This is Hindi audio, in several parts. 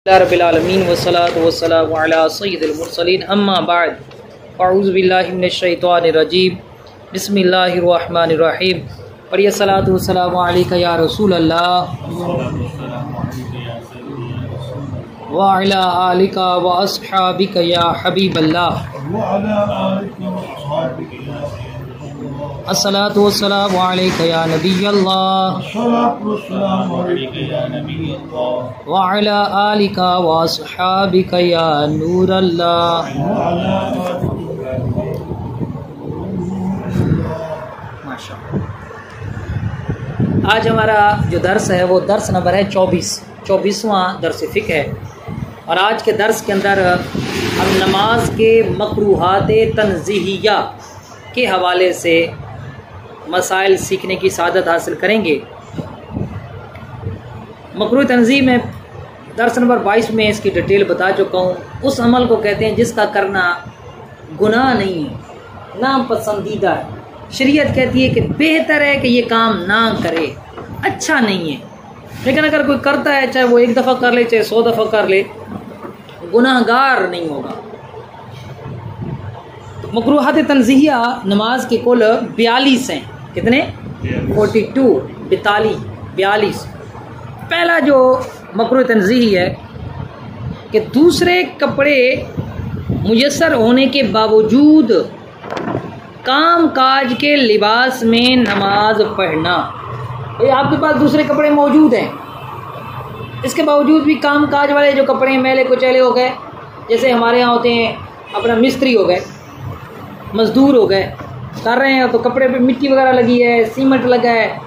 रब्बिल आलमीन वस्सलातु वस्सलामु अला सय्यिदिल मुरसलीन अम्मा बाद अऊज़ु बिल्लाहि मिनश शैतानिर रजीम बिस्मिल्लाहिर रहमानिर रहीम पढ़िए सलातु वस्सलामु अलैका या रसूल अल्लाह व अला आलिका व अस्हाबिका या हबीब अल्लाह अस्सलातु वस्सलामु अलैका या नबी अल्लाह व अला आलिका व अस्हाबिका या नूर अल्लाह। आज हमारा जो दर्स है वो दर्स नंबर है 24वां दर्स फ़िक़्ह है। और आज के दर्स के अंदर हम नमाज के मकरूहात तंज़ीहिया के हवाले से मसाइल सीखने की सादत हासिल करेंगे। मकरूह तंज़ीह में दर्स नंबर 22 में इसकी डिटेल बता चुका हूँ। उस अमल को कहते हैं जिसका करना गुनाह नहीं है, नापसंदीदा है। शरीयत कहती है कि बेहतर है कि ये काम ना करे, अच्छा नहीं है। लेकिन अगर कोई करता है, चाहे वो एक दफ़ा कर ले चाहे 100 दफ़ा कर ले, गुनाहगार नहीं होगा। तो मकरूहात तंज़ीहिया नमाज के कुल 42 हैं। कितने? 42। पहला जो मकरूह तंज़ीही है कि दूसरे कपड़े मुयस्सर होने के बावजूद काम काज के लिबास में नमाज पढ़ना। ये आपके पास दूसरे कपड़े मौजूद हैं, इसके बावजूद भी काम काज वाले जो कपड़े मैले कुचैले हो गए, जैसे हमारे यहाँ होते हैं अपना मिस्त्री हो गए, मज़दूर हो गए, कर रहे हैं तो कपड़े पे मिट्टी वगैरह लगी है, सीमेंट लगा है,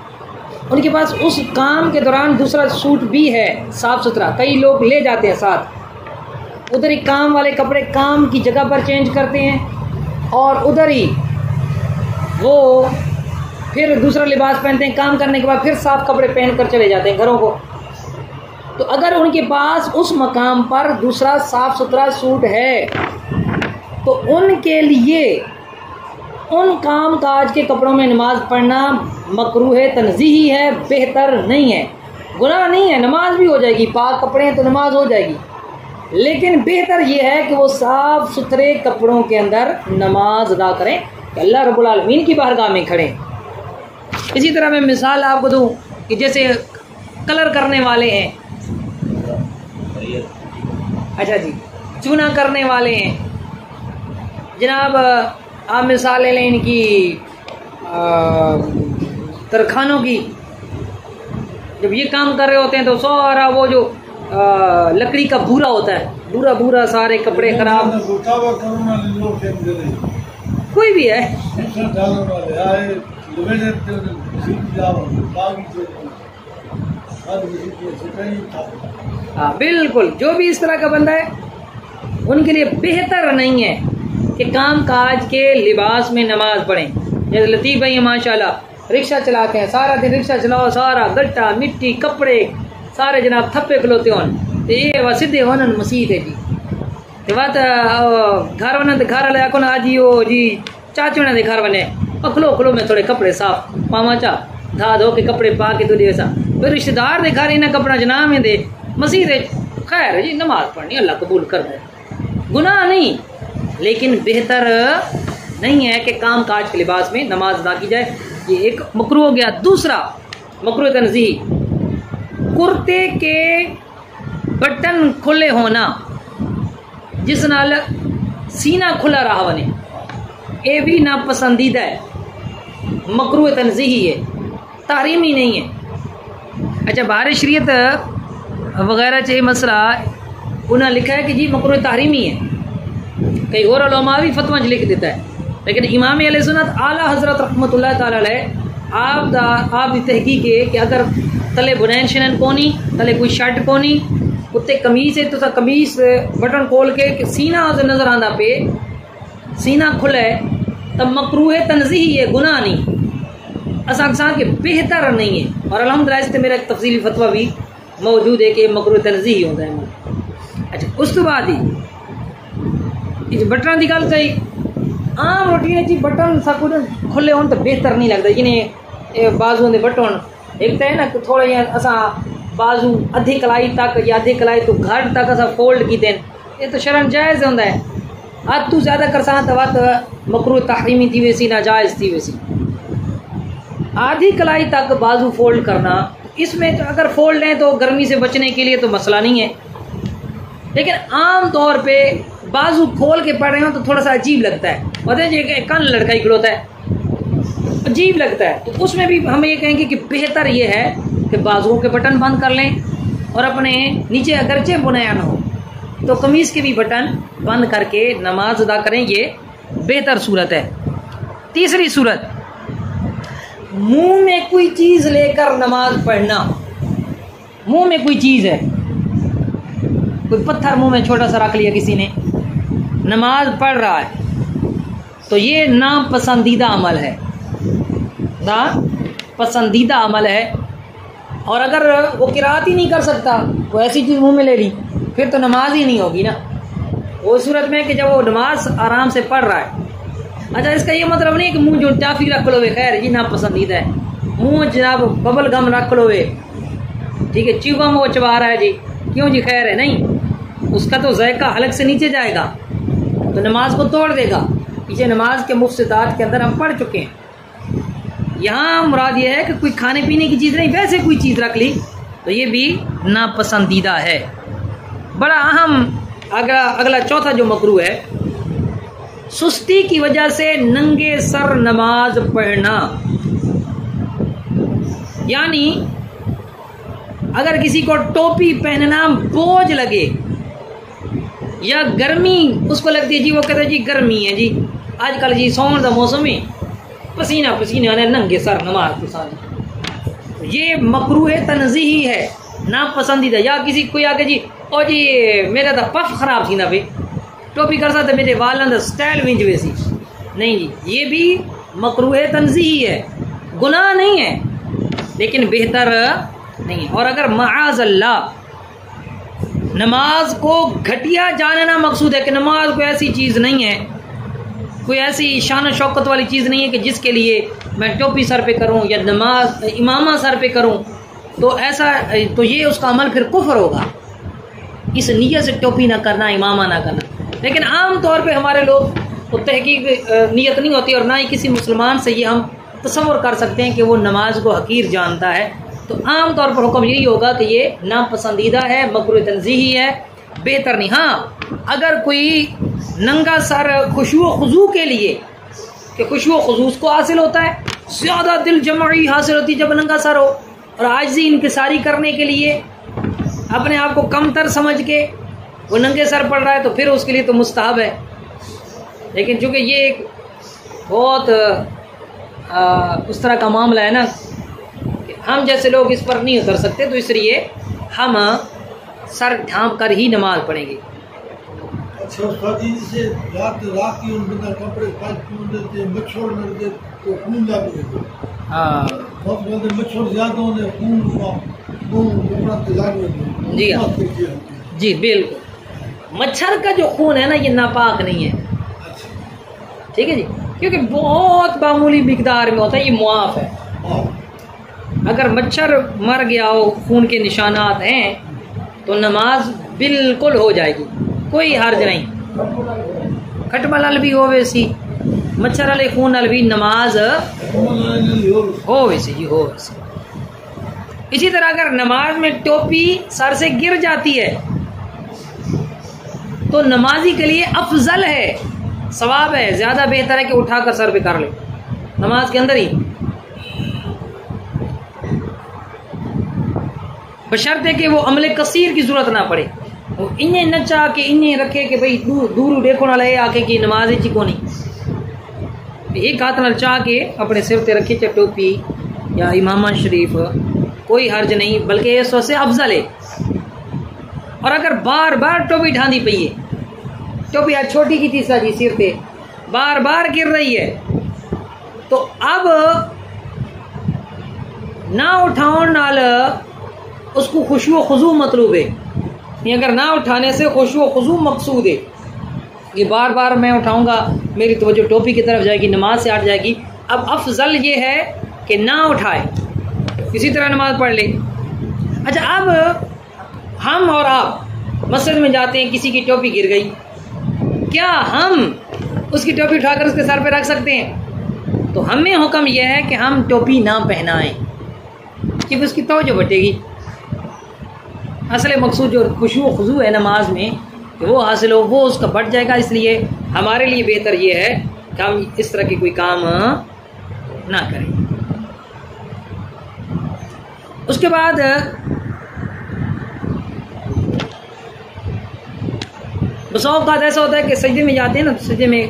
उनके पास उस काम के दौरान दूसरा सूट भी है साफ़ सुथरा, कई लोग ले जाते हैं साथ। उधर ही काम वाले कपड़े काम की जगह पर चेंज करते हैं और उधर ही वो फिर दूसरा लिबास पहनते हैं, काम करने के बाद फिर साफ़ कपड़े पहन कर चले जाते हैं घरों को। तो अगर उनके पास उस मकाम पर दूसरा साफ़ सुथरा सूट है तो उनके लिए उन काम काज के कपड़ों में नमाज पढ़ना मकरूह तंज़ीही है, बेहतर नहीं है। गुनाह नहीं है, नमाज भी हो जाएगी, पाक कपड़े हैं तो नमाज हो जाएगी। लेकिन बेहतर ये है कि वो साफ़ सुथरे कपड़ों के अंदर नमाज अदा करें कि अल्लाह रब्बुल आलमीन की बारगाह में खड़े। इसी तरह मैं मिसाल आपको दूँ कि जैसे कलर करने वाले हैं, अच्छा जी, चूना करने वाले हैं जनाब, आप मिसाल ले लें इनकी तरखानों की। जब ये काम कर रहे होते हैं तो सारा वो जो लकड़ी का भूरा होता है, भूरा सारे कपड़े खराब, कोई भी है, हाँ बिल्कुल, जो भी इस तरह का बंदा है उनके लिए बेहतर नहीं है कि काम काज के लिबास में नमाज पढ़ें। जैसे लतीफ़ भाई माशाल्लाह रिक्शा चलाते हैं, सारा दिन रिक्शा चलाओ, सारा गट्टा मिट्टी कपड़े सारे जनाब थप्पे खलोते होन, तो ये वह सीधे होन मसीद है जी। तो बात घर वना तो घर वाले आको ना जी वो जी चाचू ने घर बने और खलो में थोड़े कपड़े साफ पावा चा धा धो के कपड़े पा के तो वैसा फिर रिश्तेदार दे घर इन्हें कपड़ा जना में दे मसीद है। खैर जी, नमाज पढ़नी अल्लाह कबूल कर दे, गुनाह नहीं, लेकिन बेहतर नहीं है कि काम काज के लिबास में नमाज अदा की जाए। ये एक मकरूह हो गया। दूसरा मकरूह तंज़ीही, कुर्ते के बटन खुले होना जिस नाल सीना खुला रहा बने, ये भी नापसंदीदा है, मकरूह तंज़ीही है, तहरीमी नहीं है। अच्छा, बाहर शरीयत वगैरह चाहिए मसला उन्हें लिखा है कि जी मकरूह तहरीमी है, कई और उलमा भी फतवा लिख देता है। लेकिन इमाम अहले सुन्नत आला हज़रत रहमतुल्लाह ताला अलैह आप दी तहकीक है कि अगर तले बुनैन शनन कोनी, तले कोई शर्ट कोनी, उत्ते कमीज़ है तो कमीज़ बटन खोल के सीना नज़र आंदा पे, सीना खुला है तब मकरूह तंज़ीही है, गुनाह नहीं। असा के बेहतर नहीं है। और अल्हम्दुलिल्लाह इससे मेरा एक तफसीली फतवा भी मौजूद है कि मकरूह तंज़ीही होता है। अच्छा, उस तो बाद ही बटन की गल सही आम रोटी जी बटन सब कुछ खुले हो तो बेहतर नहीं लगता। जिन्हें बाजुओं के बटन एक तो है ना थोड़ा असा बाजू अधी कलाई तक या अधी कलाई तो घट तक अस फोल्ड की दें, ये तो शरण जायज़ होंदा है। अद तू ज़्यादा करसा तो वत मकरूह तहरीमी थी वैसी, नाजायज़ थी वैसी। आधी कलाई तक बाजू फोल्ड करना, इसमें तो अगर फोल्ड है तो गर्मी से बचने के लिए तो मसला नहीं है, लेकिन आम तौर पे बाजू खोल के पढ़ रहे हो तो थोड़ा सा अजीब लगता है। पता है जी, कान लड़का ही खिलौता है, अजीब लगता है। तो उसमें भी हम ये कहेंगे कि बेहतर ये है कि बाजुओं के बटन बंद कर लें, और अपने नीचे अगरचे बुनाया न हो तो कमीज़ के भी बटन बंद करके नमाज अदा करें, ये बेहतर सूरत है। तीसरी सूरत, मुंह में कोई चीज़ लेकर नमाज पढ़ना। मुंह में कोई चीज़ है, कोई पत्थर मुंह में छोटा सा रख लिया किसी ने, नमाज पढ़ रहा है, तो ये नापसंदीदा अमल है, नापसंदीदा अमल है। और अगर वो किरात ही नहीं कर सकता, वो ऐसी चीज़ मुंह में ले ली, फिर तो नमाज ही नहीं होगी ना। वो सूरत में कि जब वो नमाज आराम से पढ़ रहा है। अच्छा, इसका ये मतलब नहीं कि मुंह जो टाफी रख लो, खैर जी नापसंदीदा है। मुंह जनाब बबल गम रख लो, ठीक है, च्युगम वो चबा रहा है जी, क्यों जी, खैर है नहीं, उसका तो जायका हलक से नीचे जाएगा तो नमाज को तोड़ देगा। पीछे नमाज के मुफ्सदात के अंदर हम पढ़ चुके हैं। यहाँ मुराद ये है कि कोई खाने पीने की चीज़ नहीं, वैसे कोई चीज़ रख ली तो ये भी नापसंदीदा है। बड़ा अहम अगला चौथा जो मकरूह है, सुस्ती की वजह से नंगे सर नमाज पढ़ना। यानी अगर किसी को टोपी पहनना बोझ लगे या गर्मी उसको लगती है जी, वो कहता है जी गर्मी है जी, आजकल जी सौन का मौसम है, पसीना पसीना आने, नंगे सर नमाज पसंद, ये मकरूह तंज़ीही है, नापसंदीदा। या किसी कोई आके जी, ओ जी मेरा तो पफ खराब थी ना भाई, टोपी कर सकते मेरे वाल स्टाइल विंज वैसी, नहीं जी, ये भी मकरूह तंज़ीही है, गुनाह नहीं है लेकिन बेहतर नहीं। और अगर माअज़ल्लाह नमाज को घटिया जानना मकसूद है कि नमाज कोई ऐसी चीज़ नहीं है, कोई ऐसी शान शौकत वाली चीज़ नहीं है कि जिसके लिए मैं टोपी सर पे करूं या नमाज इमामा सर पे करूं, तो ऐसा तो ये उसका अमल फिर कुफ्र होगा, इस नीयत से टोपी ना करना, इमामा ना करना। लेकिन आम तौर पे हमारे लोग को तहकीक नीयत नहीं होती, और ना ही किसी मुसलमान से ये हम तसव्वुर कर सकते हैं कि वो नमाज को हकीर जानता है। तो आम तौर पर हुक्म यही होगा कि ये नापसंदीदा है, मकरूह तंज़ीही है, बेहतर नहीं। हाँ, अगर कोई नंगा सर खुशू खुजू के लिए, कि खुशू खुजू उसको हासिल होता है, ज़्यादा दिल जमाई हासिल होती है जब नंगा सर हो, और आजिज़ी इनकिसारी करने के लिए अपने आप को कमतर समझ के वो नंगे सर पड़ रहा है, तो फिर उसके लिए तो मुस्तहब है। लेकिन चूँकि ये एक बहुत उस तरह का मामला है ना, हम जैसे लोग इस पर नहीं उतर सकते, तो इसलिए हम सर ढांप कर ही नमाज पढ़ेंगे। अच्छा, से रात की उन बिना कपड़े देते, मच्छर न दे तो खून लग जाता। हाँ, बहुत ज्यादा मच्छर ज्यादा होने खून जी हाँ, जी बिल्कुल। मच्छर का जो खून है ना, ये नापाक नहीं है, ठीक है जी, क्योंकि बहुत मामूली मिकदार में होता है, ये मुआफ है। अगर मच्छर मर गया हो, खून के निशानात हैं, तो नमाज बिल्कुल हो जाएगी, कोई हर्ज नहीं। खटमल भी हो वैसी, मच्छर वाले खून नाल भी नमाज हो वैसे जी, हो वैसे। इसी तरह अगर नमाज में टोपी सर से गिर जाती है तो नमाजी के लिए अफजल है, सवाब है, ज़्यादा बेहतर है कि उठाकर सर पे कर ले नमाज के अंदर ही, बशर्ते कि वो अमले कसीर की जरूरत ना पड़े। वो इन्हें न चाह के इन्हें रखे कि भाई दूर देखो ना ले आके कि नमाज ही को नहीं, एक हाथ न चाह के अपने सिर पे रखे, चाहे टोपी या इमामा शरीफ, कोई हर्ज नहीं, बल्कि ये सबसे अफजल है। और अगर बार बार टोपी ढांदी पई है, टोपी आज छोटी की तीसरा जी सिर पे बार बार गिर रही है, तो अब ना उठाओ नाल उसको खुशू खुजू मतलूब है। अगर ना उठाने से खुशू खुजू मकसूद है, ये बार बार मैं उठाऊंगा मेरी तवज्जो टोपी की तरफ जाएगी, नमाज से हट जाएगी। अब अफजल ये है कि ना उठाए, इसी तरह नमाज पढ़ ले। अच्छा, अब हम और आप मस्जिद में जाते हैं, किसी की टोपी गिर गई, क्या हम उसकी टोपी उठाकर उसके सर पे रख सकते हैं? तो हमें हुक्म यह है कि हम टोपी ना पहनाएं, कि उसकी तवज्जो बटेगी। असल मकसूद जो खुशू खुजू है नमाज में कि वो हासिल हो, वो उसका बढ़ जाएगा। इसलिए हमारे लिए बेहतर ये है कि हम इस तरह की कोई काम ना करें। उसके बाद बसों का ऐसा होता है कि सजदे में जाते हैं ना, तो सजदे में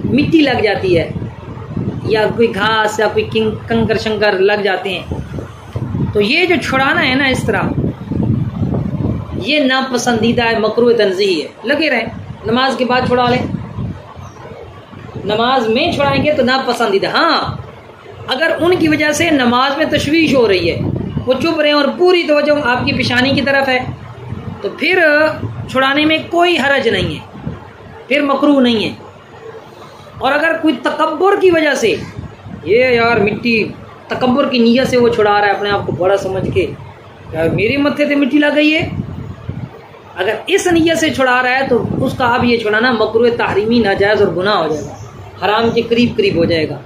मिट्टी लग जाती है या कोई घास या कोई कंकर शंकर लग जाते हैं। तो ये जो छुड़ाना है ना इस तरह, ये नापसंदीदा है, मकरूह तंज़ीही है। लगे रहें, नमाज के बाद छुड़ा लें, नमाज में छुड़ाएंगे तो नापसंदीदा। हाँ, अगर उनकी वजह से नमाज में तशवीश हो रही है, वो चुप रहे और पूरी तवज्जो आपकी पेशानी की तरफ है, तो फिर छुड़ाने में कोई हरज नहीं है, फिर मकरूह नहीं है। और अगर कोई तकब्बुर की वजह से, ये यार मिट्टी, तकब्बुर की नीयत से वो छुड़ा रहा है अपने आप को बड़ा समझ के, यार मेरे मत्थे पे मिट्टी लग गई है, अगर इस नीयत से छुड़ा रहा है तो उसका अब ये छुड़ाना मकरूह तहरीमी, नाजायज़ और गुनाह हो जाएगा, हराम के करीब करीब हो जाएगा।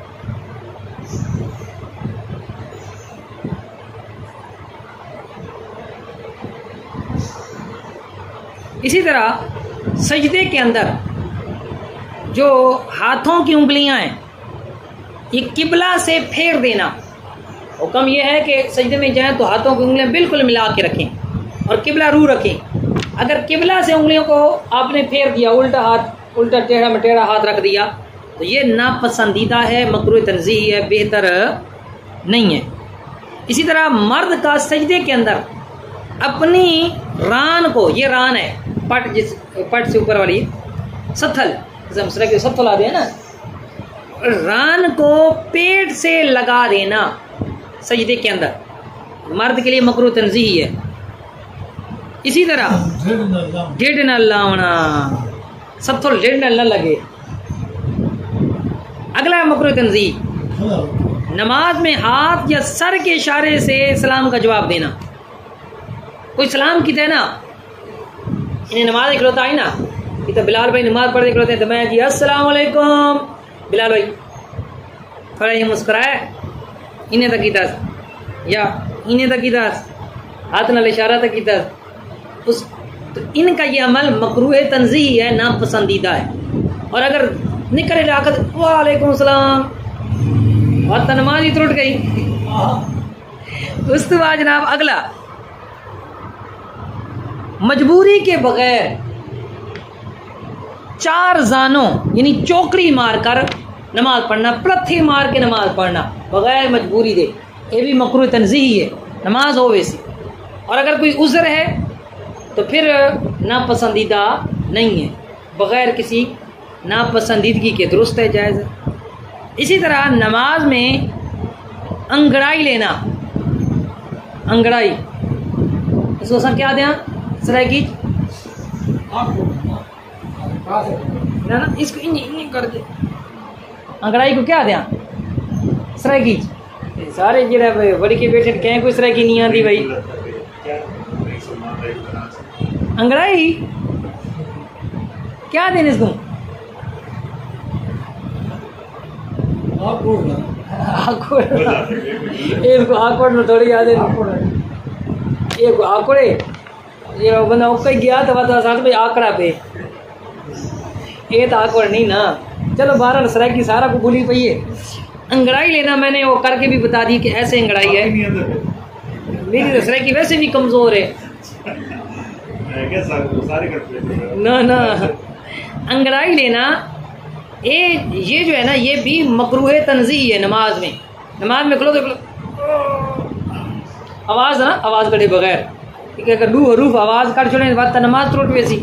इसी तरह सजदे के अंदर जो हाथों की उंगलियां हैं, ये किबला से फेर देना। हुक्म यह है कि सजदे में जाएं तो हाथों की उंगलियां बिल्कुल मिला के रखें और किबला रू रखें। अगर किबला से उंगलियों को आपने फेर दिया, उल्टा हाथ, उल्टा टेढ़ा मटेढ़ा हाथ रख दिया, तो ये नापसंदीदा है, मकरूह तंज़ीही है, बेहतर नहीं है। इसी तरह मर्द का सजदे के अंदर अपनी रान को, ये रान है पट, जिस पट से ऊपर वाली सत्थल, जैसे हम के सत्थल आ दिया ना, रान को पेट से लगा देना सजदे के अंदर, मर्द के लिए मकरूह तंज़ीही है। इसी तरह ढिड न लावना, सत्थल ढिड न लगे। अगला मकरूह तंज़ीही, नमाज में हाथ या सर के इशारे से सलाम का जवाब देना। कोई सलाम की ना, इन्हें नमाज इखलोता आई ना, कि तो बिलाल भाई नमाज पढ़ इखलोते हैं, तो मैं जी अस्सलाम वालेकुम बिलाल भाई, थोड़ा ये मुस्कुराए, इन्हें तक कीता या इन्हें तक कीता, हाथ नाल इशारा तक कीता, उस तो इनका ये अमल मकरूह तंज़ीही है, नापसंदीदा है। और अगर निकले लाकर वालेकुम सलाम और तो नमाज ही त्रुट गई। उसके बाद जनाब अगला, मजबूरी के बगैर 4 जानों यानी चौकड़ी मारकर नमाज पढ़ना, प्लथी मार के नमाज पढ़ना बगैर मजबूरी दे, ये भी मकरूह तंज़ीही है, नमाज हो वैसी। और अगर कोई उज़्र है तो फिर नापसंदीदा नहीं है, बगैर किसी नापसंदीदगी के दुरुस्त है, जायज़ है। इसी तरह नमाज में अंगड़ाई लेना, अंगड़ाई, इसको सब क्या दें सराकी ना, इसको इन कर दे, अंगड़ाई को क्या दें सराकी, सारे जरा बड़ी के बेटे कहें कोई सराकी नहीं आती भाई, अंगड़ाई क्या दें इसको, इसको आकड़ में थोड़ी याद है, ये आकड़े ये बंदा उसका गया तो बता साथ में आकड़ा पे, ये तो आकड़ नहीं ना। चलो 12 सराकी सारा को भूली पई है। अंगड़ाई लेना मैंने वो करके भी बता दी कि ऐसे अंगड़ाई है, मेरी तो सराकी वैसे भी कमजोर है ना ना। अंगड़ाई लेना ये जो है ना, ये भी मकरूह तंज़ीही है नमाज में। नमाज में खलो तो आवाज़ ना, आवाज़ कटे बगैर, ठीक है, अगर हरूफ आवाज़ कर छोड़े बात तो नमाज टूट वैसी,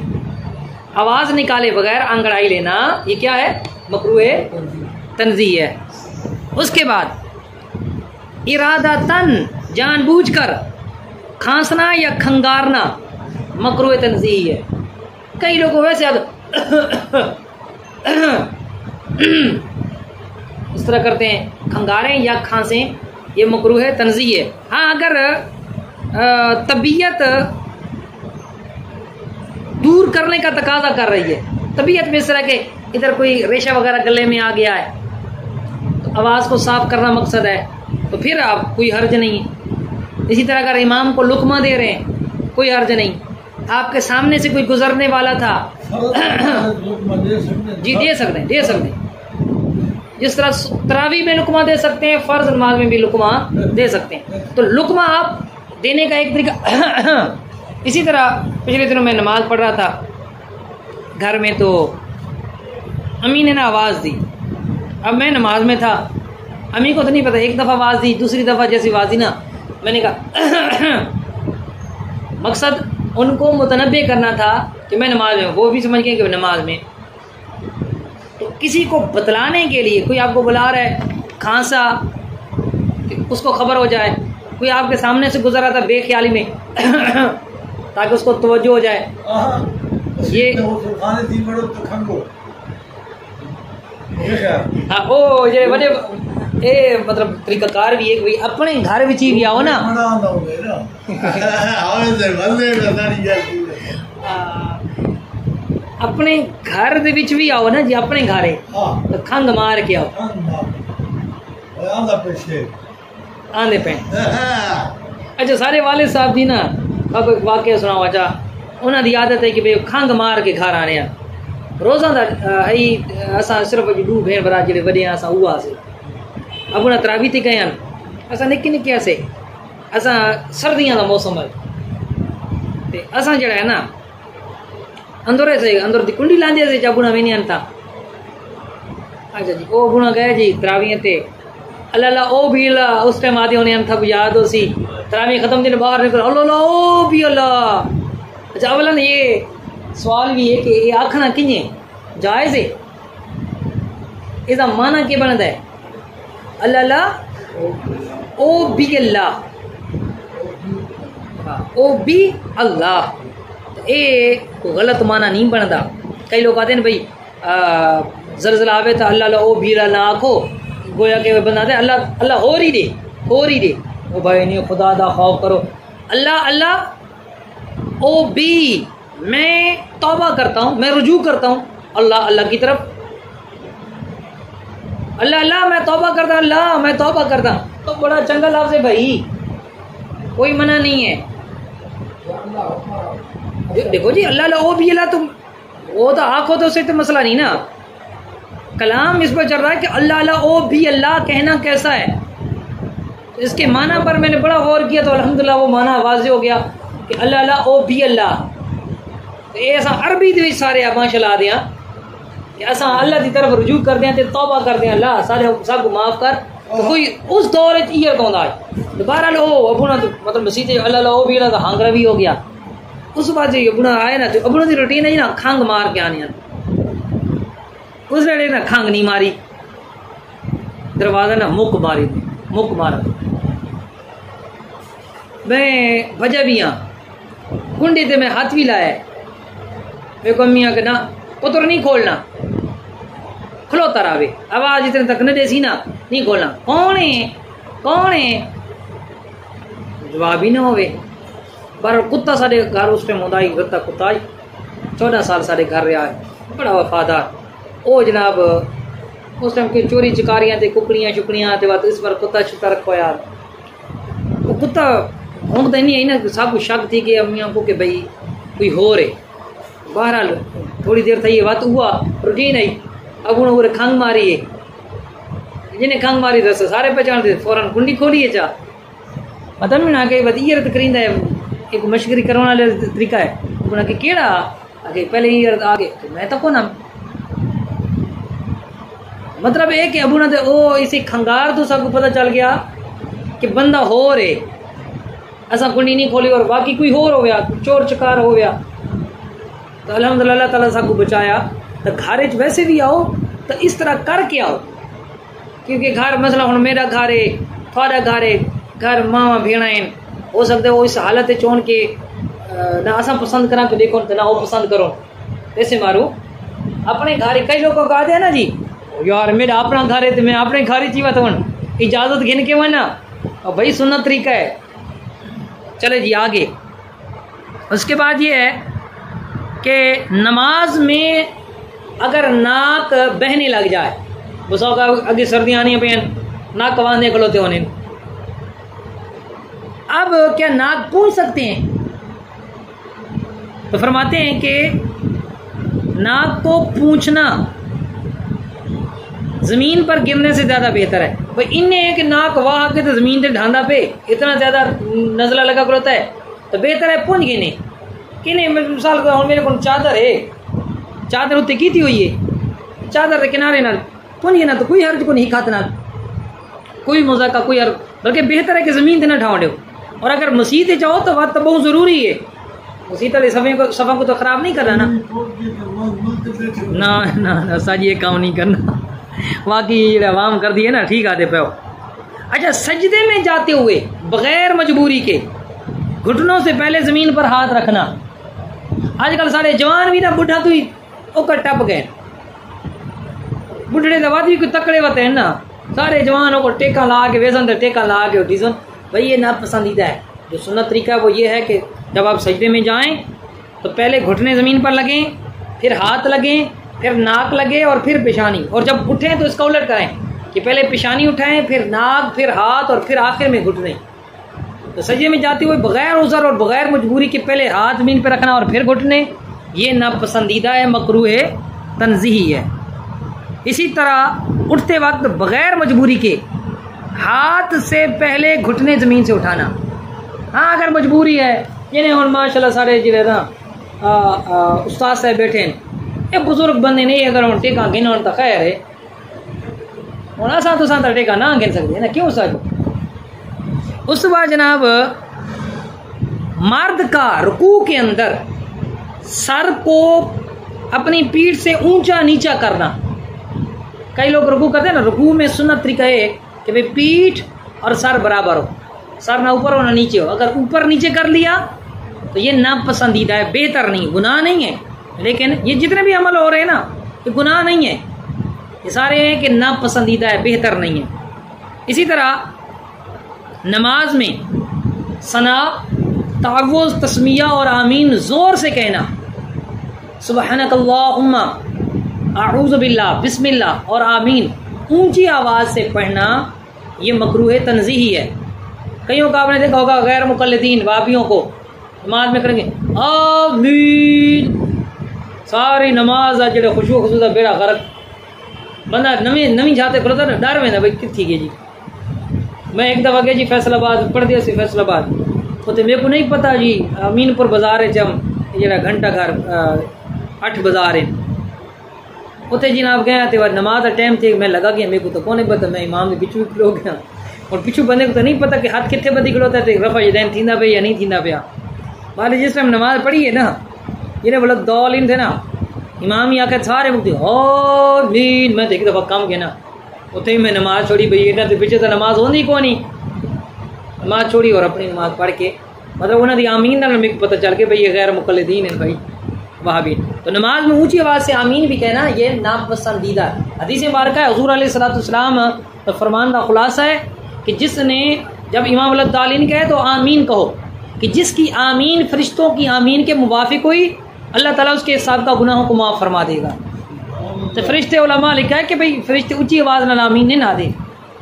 आवाज़ निकाले बगैर अंगड़ाई लेना ये क्या है, मकरूह तंज़ीही है। उसके बाद इरादतन, जानबूझकर खांसना या खंगारना मकरूह तंज़ीही है। कई लोगों वैसे इस तरह करते हैं, खंगारें या खांसें, ये मकरूह तंज़ीही है। हाँ, अगर तबीयत दूर करने का तकाजा कर रही है। तबीयत में इस तरह के इधर कोई रेशा वगैरह गले में आ गया है तो आवाज़ को साफ करना मकसद है, तो फिर आप कोई हर्ज नहीं है। इसी तरह अगर इमाम को लुकमा दे रहे हैं कोई हर्ज नहीं। आपके सामने से कोई गुजरने वाला था जी दे सकते हैं। जिस तरह तरावी में लुकमा दे सकते हैं, फ़र्ज नमाज में भी लुकमा दे सकते हैं। तो लुकमा आप देने का एक तरीका इसी तरह पिछले दिनों में नमाज पढ़ रहा था घर में, तो अम्मी ने ना आवाज़ दी। अब मैं नमाज में था, अम्मी को तो नहीं पता, एक दफ़ा आवाज़ दी, दूसरी दफ़ा जैसी आवाज़ दी ना, मैंने कहा मकसद उनको मुतनब्बे करना था कि मैं नमाज में, वो भी समझ गए कि नमाज में। तो किसी को बतलाने के लिए कोई आपको बुला रहा है, खांसा, उसको खबर हो जाए, कोई आपके सामने से गुजर रहा था बेख्याली में ताकि उसको तवज्जो हो जाए। ये हाँ ओ ये वजह ए मतलब तरीकाकार भी है, कोई अपने घर विच ही भी आओ ना अपने घर दे विच भी आओ ना जी, अपने घर है तो खंग मार के आओ आंदे पे। अच्छा सारे वालिद साहब जी ना आपको एक वाकया सुनाओ। अच्छा उन्होंने दी आदत है कि भाई खंग मार के घर आने रोज़ा दा असां सिर्फ दू भेण भरा जेड़े वॾे असां उहा से अब उन्हें तरावी थी कयां असां निक्के निक्के से असां सर्दियां दा मौसम है ते असां जड़ा है ना अंदर से अंदर दी कुंडी लांदे से जाबुना वेनियन था। अच्छा जी ओ बुना गए जी तरावी ते अल्लाह अल्लाह ओ भी अल्लाह उस टाइम आदे होने था याद हो सी तरावी खत्म दिन बाहर निकल अल्लाह अल्लाह ओ भी अल्लाह। अच्छा अवलन ये सवाल भी है कि ये आखना किने जायज़ है, इसका माना क्या बनता है? अल्लाह अल्लाह ओ भी अल्लाह, ओ भी अल्लाह, ये कोई गलत माना नहीं बनता। कई लोग कहते हैं भाई जलजला आवे तो अल्लाह अल्लाह ओ भी अल्लाह आखो, गोया के बंदा दे अल्लाह अल्लाह हो रही दे ओ भाई नहीं खुदा दा खौफ करो। अल्लाह अल्लाह ओ भी मैं तौबा करता हूँ, मैं रुजू करता हूँ अल्लाह अल्लाह की तरफ। अल्लाह अल्लाह मैं तौबा करता हूँ, अल्लाह मैं तौबा करता हूँ, तो बड़ा चंगा लफ्ज़ है भाई, कोई मना नहीं है। देखो जी अल्लाह अल्लाह ओ भी अल्लाह, तुम वो तो आँखो तो उससे तो मसला नहीं ना। कलाम इस पर चल रहा है कि अल्लाह अल्लाह ओ भी अल्लाह कहना कैसा है। इसके माना पर मैंने बड़ा गौर किया तो अल्हम्दुलिल्लाह वो माना वाज़ेह हो गया कि अल्लाह अल्लाह ओ भी अल्लाह। तो ये असा अरबी दे सारे माशाल्लाह आदे कि असा अल्लाह की तरफ रुजू करते हैं तो तौबा करते हैं अल्लाह सारे सब को माफ़ कर। तो कोई उस दौर इयर तो दोबारा लो अपना तो मतलब मसीह अल्लाह अल्लाह ओ भी अल्लाह का हांगरा भी हो गया। उस बात से अपना आए ना तो अपनों की रूटीन है ना खंग मार के आने, उस वेले ना खंग नहीं मारी, दरवाजा ना मुक मारा। मैं वजह भी हाँ कुंडी ते मैं हाथ भी लाया, मेरे को अम्मी के ना पुत्र नहीं खोलना, खलोता रहे, आवाज इतने तक न देसी ना नहीं खोलना। कौन है जवाब ही ना होवे। पर कुत्ता साढ़े घर उस टाइम होता ही रत्ता कुत्ता 14 साल साढ़े घर रहा है, बड़ा वफादार। ओ जनाब उस टाइम की चोरी चकारियां ते कुकड़ियां शुकड़ियां ते बात इस पर कुत्ता छुट्टा रखो यार। वो कुत्ता होंद नहीं है ना, सब कुछ शक थी कि अम्मियों को कि भाई कोई हो रहे। बहरहाल थोड़ी देर थी ये बात हुआ रूटीन आई। अब उन्होंने खंग मारी है, जिन्हें खंग मारी दस सारे पहचान दे फौरन कुंडी खोली है। चा पता नहीं ना कि बात ये रत करींदा है, एक मशकरी करने वाला तरीका है। उन्होंने कि केड़ा आगे पहले ही आगे तो मैं तो कौन मतलब है कि अबू ना ओ इसे खंगार तो सबको पता चल गया कि बंदा हो रे। असा कुंडी नहीं खोली और बाकी कोई होर हो गया, चोर चकार हो गया। तो अल्हम्दुलिल्लाह अल्लाह ताला सबको बचाया। तो घर वैसे भी आओ तो इस तरह करके आओ, क्योंकि घर मसला हम मेरा घर है थोड़ा घर है, घर मावा भेड़ा हो सकते वो इस हालत चोन के ना असा पसंद करा तो देखो ना वो पसंद करो ऐसे मारो अपने घर। कई लोगों को आते हैं ना जी यार मेरा अपना घर है तो मैं अपने घर ही चीवा तो इजाज़त गिन के वना और भाई सुनना तरीका है। चले जी आगे। उसके बाद ये है कि नमाज में अगर नाक बहने लग जाए, बसों का अगे सर्दियाँ आनी पे नाक कवाने खलोते होने, अब क्या नाक पूंछ सकते हैं? तो फरमाते हैं कि नाक को पूंछना जमीन पर गिरने से ज्यादा बेहतर है। भाई इन्हें है कि नाक वाह के तो जमीन से ढांदा पे इतना ज्यादा नजला लगा कर होता है, तो बेहतर है पूंछ गिने किने। मिसाल को मेरे को चादर है, चादर उत्ते की थी हुई है, चादर के किनारे ना पूंछ गिना तो कोई हर्ज को नहीं खातना, कोई मजा का कोई हर्ज, बल्कि बेहतर है कि जमीन से ना ढाओ दो। और अगर मसीह जाओ तो बात तो बहुत जरूरी है, उसी तरह सफा को तो खराब नहीं करना ना ना ना साज ये काम नहीं करना, बाकी आवाम कर दिए ना ठीक आते पे। अच्छा, सजदे में जाते हुए बगैर मजबूरी के घुटनों से पहले जमीन पर हाथ रखना। आजकल सारे जवान भी ना बुढ़ा तो ही टप गए, बुढ़े दवा भी कोई तकड़े होते हैं ना, सारे जवानों को टेका ला के वेसन टेका ला के डिजन। भाई ये नापसंदीदा है। जो सुन्नत तरीका है वो ये है कि जब आप सजदे में जाएं तो पहले घुटने ज़मीन पर लगें, फिर हाथ लगें, फिर नाक लगे और फिर पेशानी। और जब उठें तो इसका उलट करें कि पहले पेशानी उठाएं, फिर नाक, फिर हाथ और फिर आखिर में घुटने। तो सजदे में जाते हुए बगैर उज़र और बगैर मजबूरी के पहले हाथ ज़मीन पर रखना और फिर घुटने, ये नापसंदीदा है, मकरूह तंज़ीही है। इसी तरह उठते वक्त बगैर मजबूरी के हाथ से पहले घुटने ज़मीन से उठाना। हाँ, अगर मजबूरी है, जिन्हें और माशाल्लाह सारे जिले ना उस्ताद साहब बैठे हैं, ये बुजुर्ग बंदे नहीं, अगर हम टेका गिन तो खैर है, और असा तो सा टेका ना गिन सकते ना, क्यों सर। उस बाद जनाब मर्द का रुकू के अंदर सर को अपनी पीठ से ऊंचा नीचा करना। कई लोग रुकू करते हैं ना, रुकू में सुन्नत तरीका है कि भाई पीठ और सर बराबर हो, सर ना ऊपर हो ना नीचे हो। अगर ऊपर नीचे कर लिया तो ये नापसंदीदा है, बेहतर नहीं, गुनाह नहीं है। लेकिन ये जितने भी अमल हो रहे हैं ना, ये गुनाह नहीं है, ये सारे हैं कि नापसंदीदा है, बेहतर नहीं है। इसी तरह नमाज में सना, तावुज़, तस्मिया और आमीन जोर से कहना, सुबहानक अल्लाहुम्मा, अऊज़ु बिल्लाह, बिस्मिल्लाह और आमीन ऊंची आवाज़ से पढ़ना, ये मकरूह तंज़ीही है। कईयों का आपने देखा होगा गैर मुकल्लिदीन वाबियों को नमाज में करेंगे आमीन, सारी नमाज जो खुशबू खुशबू बेड़ा गर्क बंदा नवी जाते खुलता ना डर में ना भाई कितनी गई जी। मैं एक दफ़ा गया जी फैसलाबाद, पढ़ दिया सी फैसलाबाद, तो मेरे को नहीं पता जी अमीनपुर बाजार है जम जरा घंटा घर 8 बाजार है, उतने जनाब गया तो नमाज का टाइम थे, मैं लगा गया, मेरे को तो कौन पता, मैं इमाम के पिछू खिलो गया और पिछू बंदे को तो नहीं पता कि हाथ कितने बदी खिलोता है, रफा जदैन थींदा पे या नहीं थींदा पे। मान जिस टाइम नमाज पढ़ी है ना, जिन्हें बोला दौलीन थे ना, इमाम ही आकर सारे मुक्ति और मीन, मैं एक दफ़ा कम गया ना, उतने ही मैं नमाज छोड़ी भाई, इतना तो पीछे तो नमाज होनी कौन ही, नमाज छोड़ी और अपनी नमाज पढ़ के मतलब उन्होंने आमीन ना मेरे को पता चल के भाई ये गैर मुकल्लिदीन है भाई वहाँ भी। तो नमाज में ऊंची आवाज़ से आमीन भी कहना ये नापसंदीदा है। हदीस मुबारक है, हुज़ूर अलैहिस्सलाम तो फरमान का खुलासा है कि जिसने जब इमाम वलद्दालीन कहे तो आमीन कहो, कि जिसकी आमीन फरिश्तों की आमीन के मुवाफिक हुई अल्लाह ताला उसके हिसाब का गुनाहों को माफ़ फरमा देगा। तो फरिश्ते उलमा लिखा है कि भाई फरिश्ते ऊंची आवाज़ ना आमीन नहीं ना दे,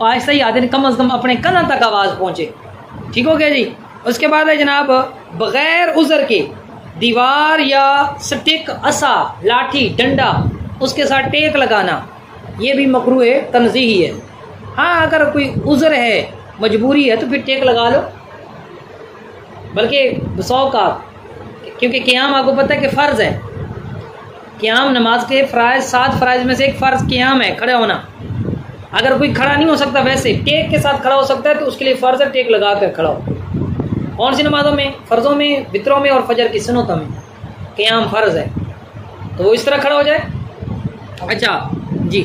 आहिस्ता ही आदे, कम अज़ कम अपने कना तक आवाज़ पहुँचे। ठीक हो गया जी। उसके बाद है जनाब बग़ैर उज़र के दीवार या स्टिक, असा, लाठी, डंडा उसके साथ टेक लगाना, ये भी मकरूह तंज़ीही है। हाँ, अगर कोई उज़र है, मजबूरी है तो फिर टेक लगा लो, बल्कि 100 का, क्योंकि क़याम आपको पता है कि फ़र्ज़ है, क़याम नमाज के फ़राइज़ 7 फ़राइज़ में से एक फ़र्ज़ क़याम है, खड़े होना। अगर कोई खड़ा नहीं हो सकता वैसे टेक के साथ खड़ा हो सकता है तो उसके लिए फ़र्ज़ है टेक लगा कर खड़ा हो। कौन सी नमाज़ों में? फ़र्ज़ों में, वित्रों में और फजर की सुन्नतों में क़याम फ़र्ज़ है, तो वो इस तरह खड़ा हो जाए। अच्छा जी,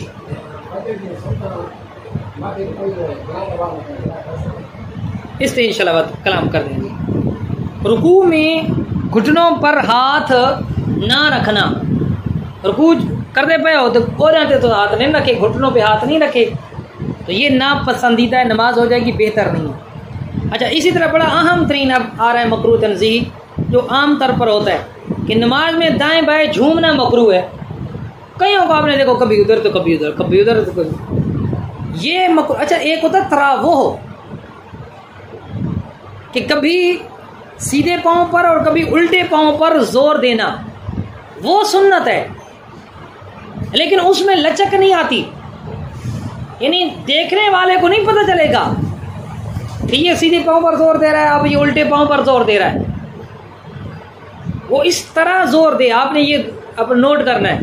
इस पर इंशाल्लाह कलाम कर देंगे। रुकू में घुटनों पर हाथ ना रखना, रुकू करते पे हो तो जाते तो हाथ नहीं रखे, घुटनों पे हाथ नहीं रखे, तो ये नापसंदीदा नमाज हो जाएगी, बेहतर नहीं है। अच्छा, इसी तरह बड़ा अहम तरीन अब आ रहा है मकरू तंज़ीही, जो आम तौर पर होता है कि नमाज में दाएं बाएं झूमना मकरू है। कईयों को आपने देखो कभी उधर तो कभी उधर, कभी उधर तो कभी ये मकरू। अच्छा, एक होता तरावुह कि कभी सीधे पांव पर और कभी उल्टे पांव पर जोर देना, वो सुन्नत है, लेकिन उसमें लचक नहीं आती, यानी देखने वाले को नहीं पता चलेगा कि ये सीधे पांव पर जोर दे रहा है, अब ये उल्टे पांव पर जोर दे रहा है। वो इस तरह जोर दे, आपने ये अब नोट करना है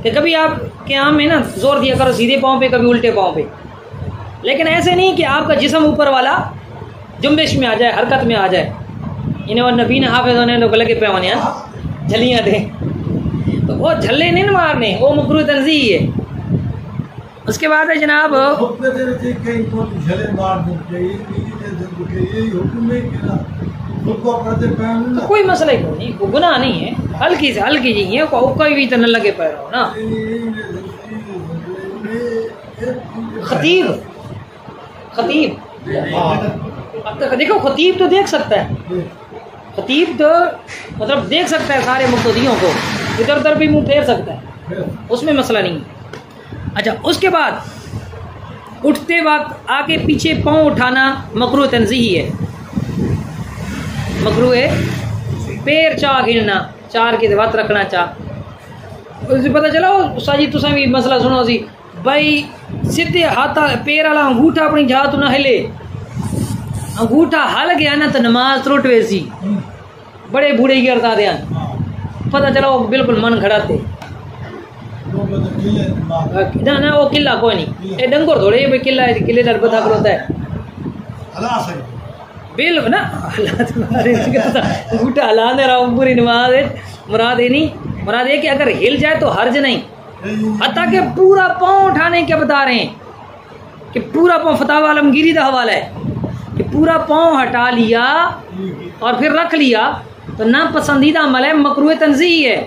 कि कभी आप क़याम में ना जोर दिया करो सीधे पांव पे, कभी उल्टे पांव पे, लेकिन ऐसे नहीं कि आपका जिस्म ऊपर वाला जुम्बिश में आ जाए, हरकत में आ जाए। इन्हें और नबी ने हाफिज होने लोग लगे पे होने झलियाँ दे, तो वो झल्ले नहीं मारने, वो मकरू तंज़ीही है। उसके बाद है जनाब तो कोई मसला ही नहीं, वो गुनाह नहीं है, हल्की से हल्की जी है, कोई भी तो न लगे पैर हो ना। खतीब खतीब अब तक देखो, खतीब तो देख सकता है, खतीब तो मतलब देख सकता है सारे मुक्तदियों को, इधर उधर भी मुंह फेर सकता है, उसमें मसला नहीं है। अच्छा, उसके बाद उठते वक्त आगे पीछे पाँव उठाना मकरू तंज़ीही है। मकरू है पैर चाह गिनना, चार के वत रखना चाह। उसे पता चला साजी तुसा भी मसला सुनो सी भाई, सीधे हाथ पैर वाला अंगूठा अपनी जा तू ना हिले, अंगूठा हल गया ना तो नमाज त्रुट वैसी, बड़े बूढ़े गिरता ध्यान, पता चला वो बिल्कुल मन खड़ा थे ना ना, वो किला कोई नहीं, ये डंगोर थोड़े भाई किला है, किले डर बता करोता है बिल ना अंगूठा हला दे रहा हूँ पूरी नमाज है। मुराद ये नहीं, मुराद ये कि अगर हिल जाए तो हर्ज नहीं, हत्ता के पूरा पाँव उठाने के बता रहे हैं कि पूरा पाँव, फतावा आलमगीरी का हवाला है कि पूरा पाँव हटा लिया और फिर रख लिया तो ना पसंदीदा अमल है, मकरूह तंज़ीही है,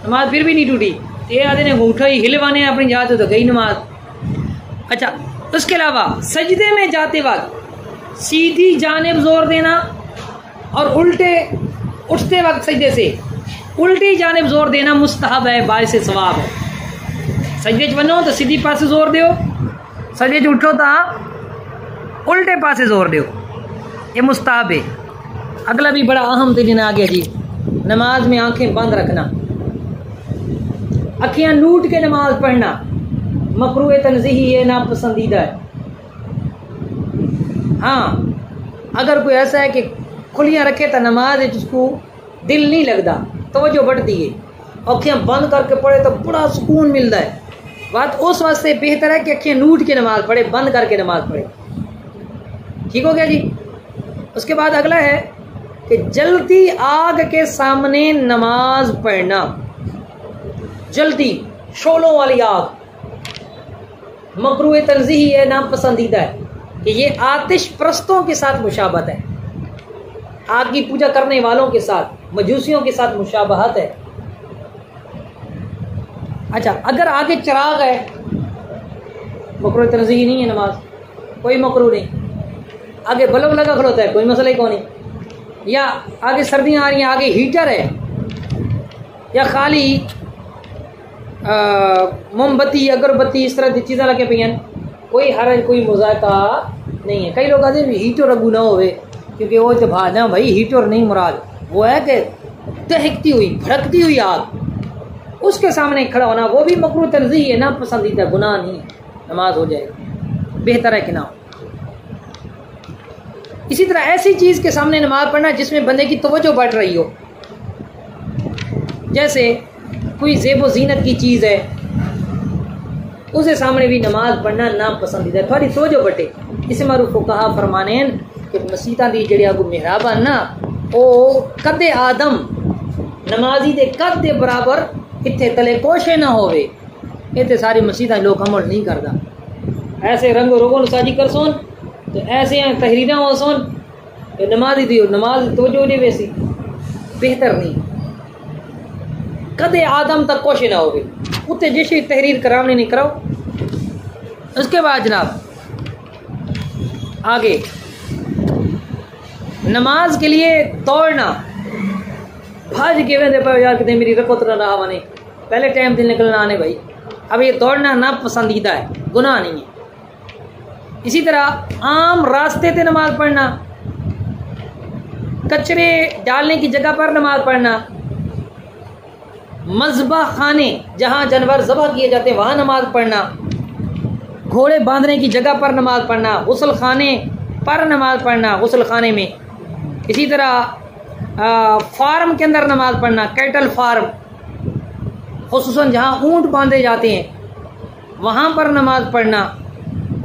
नमाज फिर भी नहीं टूटी। ये आदमी ने अंगूठा ही हिलवाने अपनी जाते तो गई नमाज। अच्छा, उसके अलावा सजदे में जाते वक्त सीधी जानिब जोर देना और उल्टे उठते वक्त सजदे से उल्टी जानिब जोर देना मुस्तहब है, बाइस सवाब है। सजदे च वनो तो सीधी पासे जोर दियो, सजदे च उठो तो उल्टे पासे जोर दियो, ये मुस्तहब है। अगला भी बड़ा अहम तरीन आ गया जी, नमाज में आंखें बंद रखना, अखियां नूट के नमाज पढ़ना मकरूह तंज़ीही है, ना पसंदीदा है। हाँ, अगर कोई ऐसा है कि खुलियाँ रखे तो नमाज जिसको दिल नहीं लगता, तवज्जो बढ़ती है, अखियाँ बंद करके पढ़े तो बड़ा सुकून मिलता है। बात उस वास्ते बेहतर है कि अखियाँ नूट के नमाज पढ़े, बंद करके नमाज पढ़े। ठीक हो गया जी। उसके बाद अगला है कि जलती आग के सामने नमाज पढ़ना, जलती शोलों वाली आग मकरूह तंज़ीही है, ना पसंदीदा है कि ये आतिश परस्तों के साथ मुशाबहत है, आग की पूजा करने वालों के साथ, मजूसियों के साथ मुशाबहत है। अच्छा, अगर आगे चिराग है मकरूह तंज़ीही नहीं है नमाज, कोई मकरूह नहीं। आगे बल्ब लगा खड़ोता है, कोई मसला ही कौन नहीं। या आगे सर्दियाँ आ रही हैं, आगे हीटर है, या खाली मोमबत्ती अगरबत्ती इस तरह की चीज़ें लगे पी हैं, कोई हरज कोई मुज़ायका नहीं है। कई लोग आते हैं हीटर अगू ना होवे, क्योंकि वो तो भाजना भाई हीटर नहीं मुराद, वो है कि दहकती हुई भड़कती हुई आग, उसके सामने खड़ा होना वो भी मकरूह तंज़ीही है, ना पसंदीदा, गुनाह नहीं, नमाज हो जाएगी, बेहतर है कि ना हो। इसी तरह ऐसी चीज़ के सामने नमाज पढ़ना जिसमें बंदे की तवज्जो बढ़ रही हो, जैसे कोई ज़ेब व ज़ीनत की चीज़ है, उसके सामने भी नमाज पढ़ना ना पसंदीदा, थोड़ी तवज्जो बटे। इसे मारूफ कहा फरमाने कि मसीता दी जड़ी अगू मेहराबन ना ओ कदे आदम नमाजी दे कद दे बराबर इत्थे तले कोशे ना होवे, इतने सारी मसीता लोग अमल नहीं करता। ऐसे रंगो रोगों साजी कर सोन तो ऐसे तहरीरा हो सोन तो नमाजी दी नमाज तवज्जो नहीं वैसी बेहतर नहीं, कदे आदम तक कोशे ना होवे, उत्ते जैसे तहरीर करावनी नहीं कराओ। उसके बाद जनाब आगे नमाज के लिए दौड़ना, भाज के वेंदे पे यार कितने मेरी रखो तो रहा वने, पहले टाइम दिन निकलना आने भाई। अब ये दौड़ना ना पसंदीदा है, गुनाह नहीं है। इसी तरह आम रास्ते पे नमाज पढ़ना, कचरे डालने की जगह पर नमाज पढ़ना, मज़बा खाने जहाँ जानवर ज़बह किए जाते हैं वहाँ नमाज पढ़ना, घोड़े बांधने की जगह पर नमाज पढ़ना, गुस्ल खाने पर नमाज पढ़ना, गुस्ल खाने में। इसी तरह फार्म के अंदर नमाज पढ़ना, कैटल फार्म, खुसूसन जहाँ ऊँट बांधे जाते हैं वहाँ पर नमाज पढ़ना।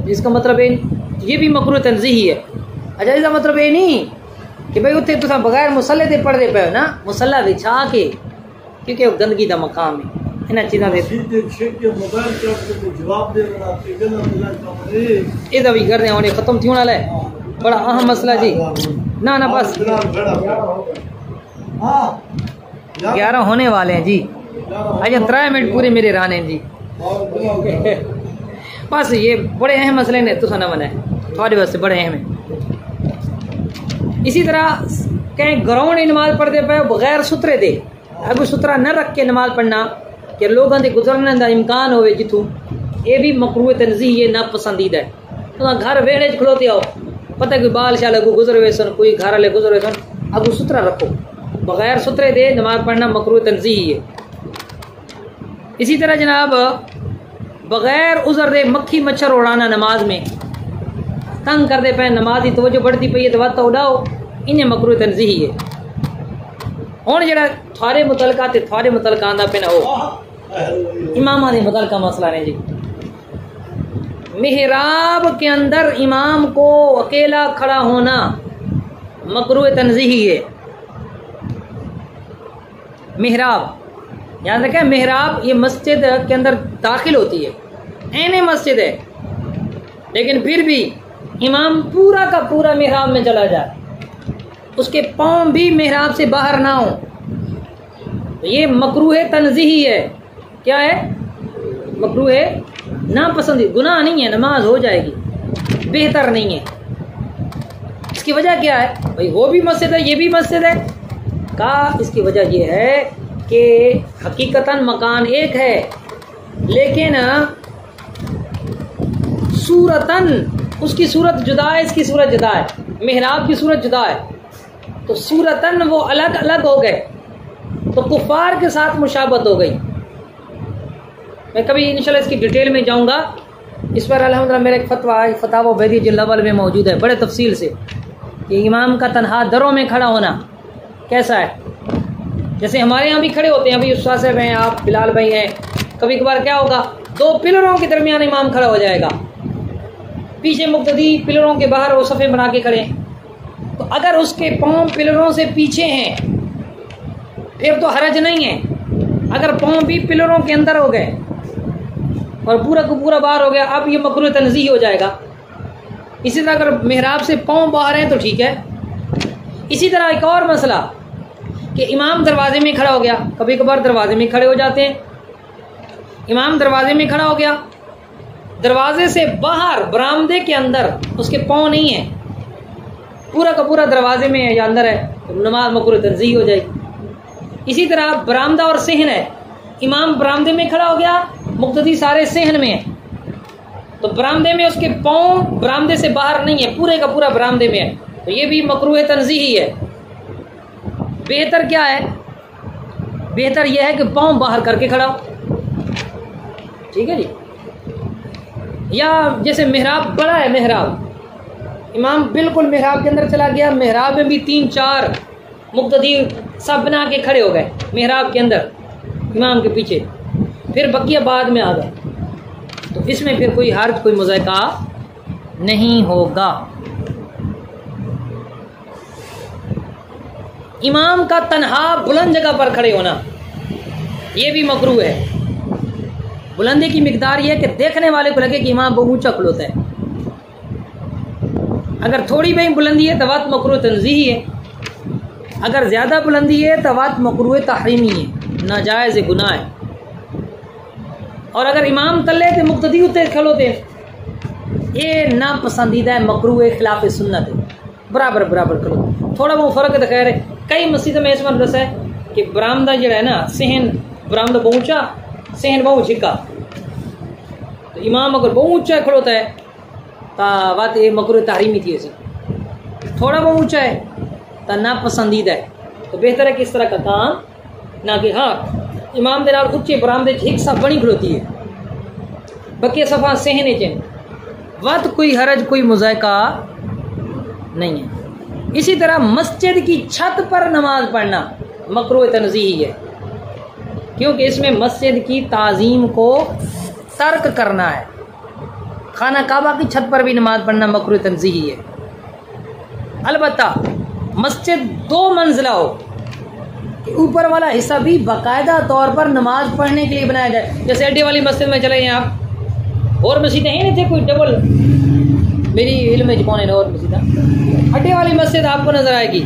इसका मतलब है ये भी मकरूह तंज़ीही है। अच्छा, इसका मतलब ये नहीं कि भाई उत्थे तुम बगैर मुसल्ले दे पढ़ते पे हो ना, मुसल्ला बिछा के, क्योंकि वो गंदगी का मकाम है। इन्हें चीज़ों से ये भी कर रहे हैं, ख़त्म थी वाला है, बड़ा अहम मसला जी। ना ना बस 11 होने वाले हैं जी। अच्छा 3 मिनट पूरे मेरे रहने जी। बस ये बड़े अहम मसले ने तुसा ना मना है, थोड़े वास्ते बड़े अहम है। इसी तरह कहीं ग्राउंड नमाज पढ़ते पे बगैर सुथरे दे, अगर सुथरा न रख के नमाज पढ़ना कि लोगों के गुजरने का इम्कान हो जितों, ये भी मकरूह तंज़ीही है, ना पसंदीदा है। तो घर वेड़े खलोते आओ, पता कोई बाल शाल अगू गुजर हुए सन, कोई घर वाले गुजर हुए सन, अगू सुथरा रखो, बगैर सुथरे दे नमाज पढ़ना मकरूह तंज़ीही है। इसी तरह जनाब बगैर उज़र दे मक्खी मच्छर उड़ाना नमाज में, तंग करते पे नमाज की तवज्जो बढ़ती पई है तो वत उड़ाओ, इन्हें मकरूह तंज़ीही है। हुण जेड़ा थारे मुतलका ते थारे मुतलका आंदा पे ना हो इमामा दे मुतलका मसला ने जी। मेहराब के अंदर इमाम को अकेला खड़ा होना मकरूह तंज़ीही है। मेहराब याद रखें, मेहराब ये मस्जिद के अंदर दाखिल होती है, ऐने मस्जिद है, लेकिन फिर भी इमाम पूरा का पूरा मेहराब में चला जाए, उसके पाँव भी मेहराब से बाहर ना हो, तो ये मकरूह तंज़ीही है। क्या है? मकरूह नापसंद, गुनाह नहीं है, नमाज हो जाएगी, बेहतर नहीं है। इसकी वजह क्या है? भाई वो भी मस्जिद है, ये भी मस्जिद है का। इसकी वजह ये है कि हकीकतन मकान एक है, लेकिन सूरतन उसकी सूरत जुदा है, इसकी सूरत जुदा है, मेहराब की सूरत जुदा है, तो सूरतन वो अलग अलग हो गए, तो कुफार के साथ मुशाबत हो गई। मैं कभी इंशाल्लाह इसकी डिटेल में जाऊंगा, इस पर अल्हम्दुलिल्लाह मेरा एक फतवा बैदी जिल्लावल में मौजूद है बड़े तफसील से, कि इमाम का तनहा दरों में खड़ा होना कैसा है। जैसे हमारे यहाँ भी खड़े होते हैं, अभी उस्ताद साहब हैं, आप बिलाल भाई हैं, कभी कभार क्या होगा 2 पिलरों के दरमियान इमाम खड़ा हो जाएगा, पीछे मुक्तदी पिलरों के बाहर वो सफ़े बना के खड़े, तो अगर उसके पाँव पिलरों से पीछे हैं फिर तो हरज नहीं है। अगर पाँव भी पिलरों के अंदर हो गए और पूरा को पूरा बाहर हो गया, अब ये मकरूह तंज़ीही हो जाएगा। इसी तरह अगर मेहराब से पाँव बाहर हैं तो ठीक है। इसी तरह एक और मसला कि इमाम दरवाजे में खड़ा हो गया, कभी कभार दरवाजे में खड़े हो जाते हैं, इमाम दरवाजे में खड़ा हो गया, दरवाजे से बाहर बरामदे के अंदर उसके पाँव नहीं है, पूरा का पूरा दरवाजे में है या अंदर है, तो नमाज मकरूह तंज़ीही हो जाएगी। इसी तरह बरामदा और सहन है, इमाम बरामदे में खड़ा हो गया, मुक्तदी सारे सहन में है, तो बरामदे में उसके पाँव बरामदे से बाहर नहीं है, पूरे का पूरा बरामदे में है, तो ये भी मकरूह तंज़ीही है। बेहतर क्या है? बेहतर यह है कि पाँव बाहर करके खड़ा हो, ठीक है जी। या जैसे मेहराब बड़ा है, मेहराब इमाम बिल्कुल मेहराब के अंदर चला गया, मेहराब में भी 3-4 मुक्तदी सब बना के खड़े हो गए मेहराब के अंदर इमाम के पीछे, फिर बकिया बाद में आ गए, तो इसमें फिर कोई हर्ज कोई मुज़ायका नहीं होगा। इमाम का तन्हा बुलंद जगह पर खड़े होना ये भी मकरूह है। बुलंदी की मिकदार ये है कि देखने वाले को लगे कि इमाम बहुत ऊंचा खलोता है। अगर थोड़ी भी बुलंदी है तो वत मकरूह तंज़ीही है, अगर ज़्यादा बुलंदी है तो वत मकरूह तहरीमी है, नाजायज़ गुनाह है। और अगर इमाम तले तो मुक्तदी उते खलोते, ये नापसंदीदा है, मकरूह खिलाफ सुन्नत है। बराबर बराबर करो। थोड़ा बहुत फ़र्क तो खैर है। कई मस्जिद में ऐसा दस है कि बरामदा जड़ा है ना सहन बरामदा बहुत ऊंचा सहन बहुत छिका, तो इमाम अगर बहुत ऊंचा खड़ोता है तो बात ये मकरूह तहरीमी थी। ऐसी थोड़ा बहुत ऊंचा है तो ना पसंदीदा है, तो बेहतर है कि इस तरह का काम ना कि हाँ इमाम के नाल उच्चे बरामदे एक सा बनी खड़ोती है बाकी सफ़ा सहने चें वत कोई हरज कोई मुज़ायका नहीं है। इसी तरह मस्जिद की छत पर नमाज पढ़ना मकरूह तंज़ीही है, क्योंकि इसमें मस्जिद की ताज़ीम को तर्क करना है। खाना काबा की छत पर भी नमाज पढ़ना मकरूह तंज़ीही है। अलबत्ता मस्जिद 2 मंजिला हो, ऊपर वाला हिस्सा भी बाकायदा तौर पर नमाज पढ़ने के लिए बनाया जाए। जैसे अड्डे वाली मस्जिद में चले हैं आप, और मस्जिदें हैं नहीं थे कोई डबल, मेरी इल्म में कौन है और मस्जिद, अड्डे वाली मस्जिद आपको नजर आएगी,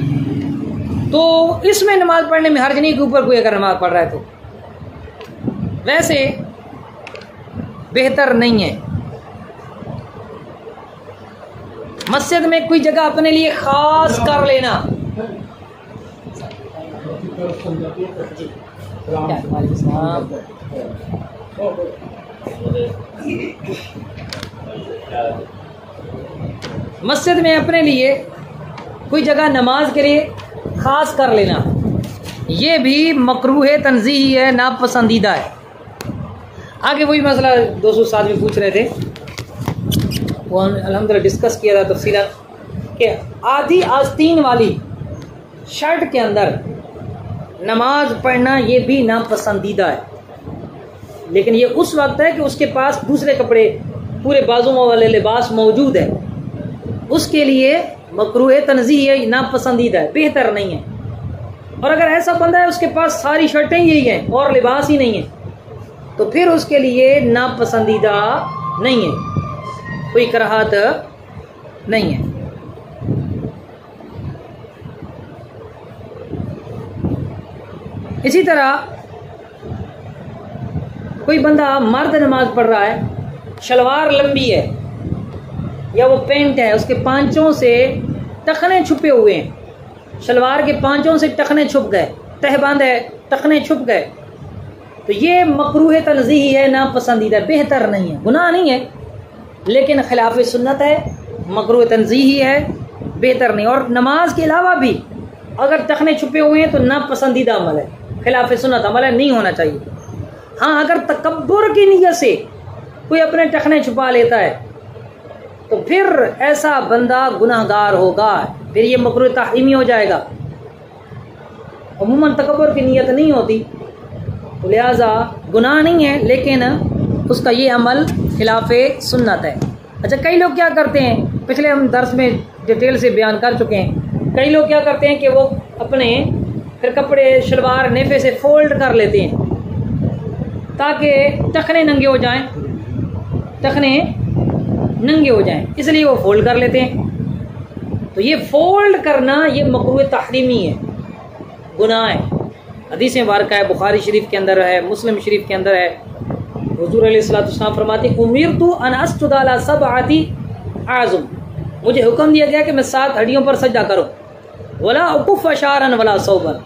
तो इसमें नमाज पढ़ने में हर्ज नहीं के ऊपर कोई अगर नमाज पढ़ रहा है तो वैसे बेहतर नहीं है। मस्जिद में कोई जगह अपने लिए खास कर लेना। मस्जिद में अपने लिए कोई जगह नमाज के लिए खास कर लेना ये भी मकरूह तंज़ीही है, नापसंदीदा है। आगे वही मसला 207 में पूछ रहे थे, वो अल्हम्दुलिल्लाह डिस्कस किया था तफसीलन कि आधी आस्तीन वाली शर्ट के अंदर नमाज पढ़ना ये भी नापसंदीदा है, लेकिन ये उस वक्त है कि उसके पास दूसरे कपड़े पूरे बाजुओं वाले लिबास मौजूद है, उसके लिए मकरूह तंज़ीही है, नापसंदीदा है, बेहतर नहीं है। और अगर ऐसा बंदा है उसके पास सारी शर्टें यही हैं और लिबास ही नहीं है, तो फिर उसके लिए नापसंदीदा नहीं है, कोई कराहत नहीं है। इसी तरह कोई बंदा मर्द नमाज पढ़ रहा है, शलवार लंबी है या वो पेंट है, उसके पांचों से टखने छुपे हुए हैं, शलवार के पांचों से टखने छुप गए, तहबंद है टखने छुप गए, तो ये मकरूह तंज़ीही है, नापसंदीदा, बेहतर नहीं है, गुनाह नहीं है, लेकिन खिलाफ सुन्नत है, मकरूह तंज़ीही है, बेहतर नहीं। और नमाज के अलावा भी अगर टखने छुपे हुए हैं तो नापसंदीदा अमल है, खिलाफ सुन्नत अमल है, नहीं होना चाहिए। हाँ, अगर तकब्बुर की नीयत से कोई अपने टखने छुपा लेता है तो फिर ऐसा बंदा गुनाहगार होगा, फिर ये मकरूह तहरीमी हो जाएगा। अमूमन तकब्बुर की नीयत नहीं होती तो लिहाजा गुनाह नहीं है, लेकिन उसका ये अमल खिलाफ सुन्नत है। अच्छा, कई लोग क्या करते हैं, पिछले हम दर्स में डिटेल से बयान कर चुके हैं, कई लोग क्या करते हैं कि वो अपने फिर कपड़े शलवार नेफे से फोल्ड कर लेते हैं ताकि टखने नंगे हो जाएं, टखने नंगे हो जाएं, इसलिए वो फोल्ड कर लेते हैं। तो ये फोल्ड करना ये मकरूह तहरीमी है, गुनाह है। हदीस मुबारक है, बुखारी शरीफ के अंदर है, मुस्लिम शरीफ के अंदर है, हुजूर अलैहिस्सलाम फरमाते उमिरतु अन अस्जुद अला सबअति आज़म, मुझे हुक्म दिया गया कि मैं 7 हड्डियों पर सजदा करूं, वला उकुफ अशारन वला सौबन,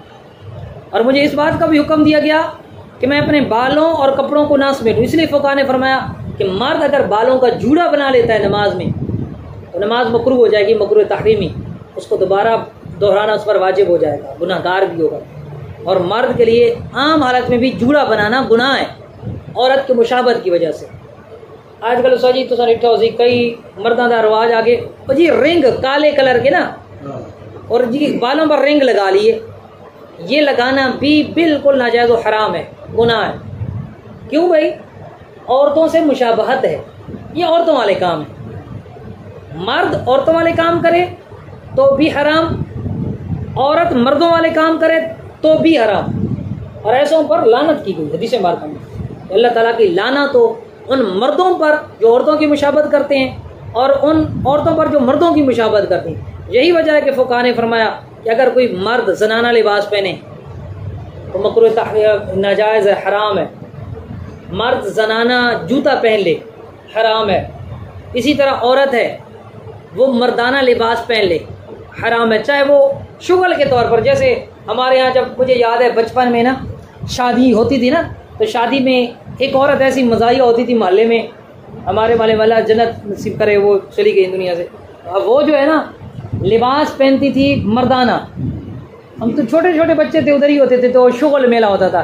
और मुझे इस बात का भी हुक्म दिया गया कि मैं अपने बालों और कपड़ों को ना समेटूं। इसलिए फुक़हा ने फरमाया कि मर्द अगर बालों का जूड़ा बना लेता है नमाज में तो नमाज मकरूह हो जाएगी, मकरूह तहरीमी, उसको दोबारा दोहराना उस पर वाजिब हो जाएगा, गुनाहगार भी होगा। और मर्द के लिए आम हालत में भी जूड़ा बनाना गुनाह है, औरत के मुशाबत की वजह से। आजकल जी तो सर कई मर्दा का रवाज आगे जी रिंग काले कलर के ना, और जी बालों पर रिंग लगा लिए, ये लगाना भी बिल्कुल नाजायज़ और हराम है, गुनाह है। क्यों भाई? औरतों से मुशाबहत है, ये औरतों वाले काम है। मर्द औरतों वाले काम करे तो भी हराम, औरत मर्दों वाले काम करे तो भी हराम, और ऐसों पर लानत की गई हदीस मुबारक में। अल्लाह ताला की लानत तो उन मर्दों पर जो औरतों की मुशाबहत करते हैं और उन औरतों पर जो मर्दों की मुशाबहत करती हैं। यही वजह है कि फुक़हा ने फरमाया कि अगर कोई मर्द जनाना लिबास पहने तो मकरूह नाजायज़ है, हराम है। मर्द जनाना जूता पहन ले, हराम है। इसी तरह औरत है वो मर्दाना लिबास पहन ले, हराम है, चाहे वो शुगल के तौर पर। जैसे हमारे यहाँ जब मुझे याद है बचपन में ना शादी होती थी ना, तो शादी में एक औरत ऐसी मज़ाहिया होती थी मोहल्ले में, हमारे वाले वाला जन्नत नसीब करे, वो चली गई दुनिया से। अब वो जो है ना लिबास पहनती थी मर्दाना, हम तो छोटे छोटे बच्चे थे उधर ही होते थे, तो शुगल मेला होता था।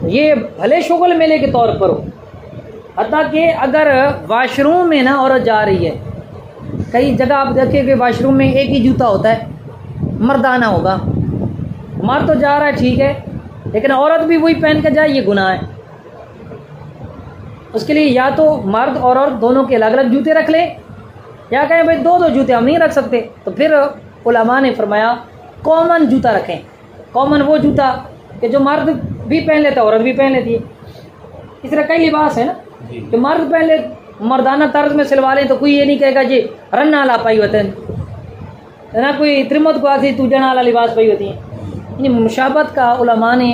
ये भले शुगल मेले के तौर पर हो, हत्ता कि अगर वाशरूम में ना औरत जा रही है, कई जगह आप देखें कि वाशरूम में एक ही जूता होता है, मर्दाना होगा, मर्द तो जा रहा है ठीक है, लेकिन औरत भी वही पहन के जाए, ये गुनाह है। उसके लिए या तो मर्द और औरत दोनों के अलग अलग जूते रख लें, या कहें भाई दो दो जूते हम नहीं रख सकते, तो फिर उलमा ने फरमाया कॉमन जूता रखें। कॉमन वो जूता कि जो मर्द भी पहन लेता है औरत भी पहन लेती है। इस तरह कई लिबास है ना जो मर्द पहन ले, मर्दाना तर्ज में सिलवा लें, तो कोई ये नहीं कहेगा जी रन्ना ला पाई होते हैं ना, कोई त्रिमत को आती तू जना वाला लिबास पाई होती है। मुशाबत का उलमा ने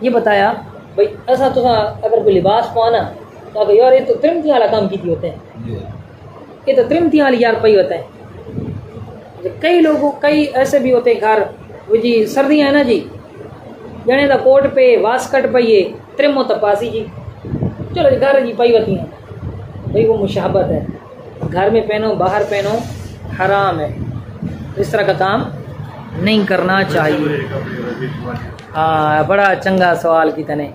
ये बताया भाई ऐसा तो अगर कोई लिबास पाना तो अगर यार ये तो त्रिमती वाला काम की होते हैं, ये तो त्रिमती वाली यार पाई होता है। कई लोगों कई ऐसे भी होते हैं घर वो जी सर्दियाँ है ना जी, जने का कोट पे वास्कट पाइए त्रिमो तपासी जी, चलो जी घर जी पाई होती हैं भाई, वो मुशाबत है। घर में पहनो बाहर पहनो हराम है, इस तरह का काम नहीं करना चाहिए। हाँ बड़ा चंगा सवाल की तने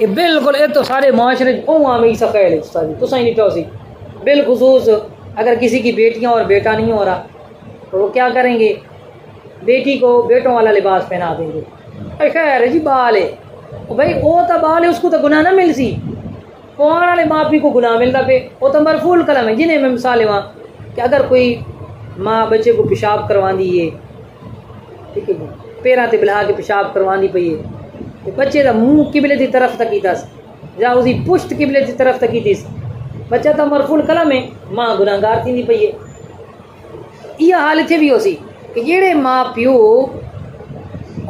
ये बिल्कुल, ये तो सारे माशरे में सफ़ैल तुसा ही नहीं सी। बिलखुसूस अगर किसी की बेटियां और बेटा नहीं हो रहा तो वो क्या करेंगे, बेटी को बेटों वाला लिबास पहना देंगे। खैर जी बाल है भाई, वो तो बाल है उसको तो गुनाह ना मिल सी, कौन वाले माँ पी को गुनाह मिलता पे, वो तो मरफूल कलम है। जिन्हें मैं मिसाल है वहाँ कि अगर कोई माँ बच्चे को पेशाब करवा दी है, ठीक है, पैरां ते बिला के पेशाब करवा दी पई है, बच्चे का मुँह किबले की तरफ तकी दस या उसकी पुश्त किबले की तरफ तकी थी, बच्चा तो मरफूल कलम है, माँ गुनाहगार थी पई है। यह हाल इतने भी हो सी कि जेड़े माँ प्यो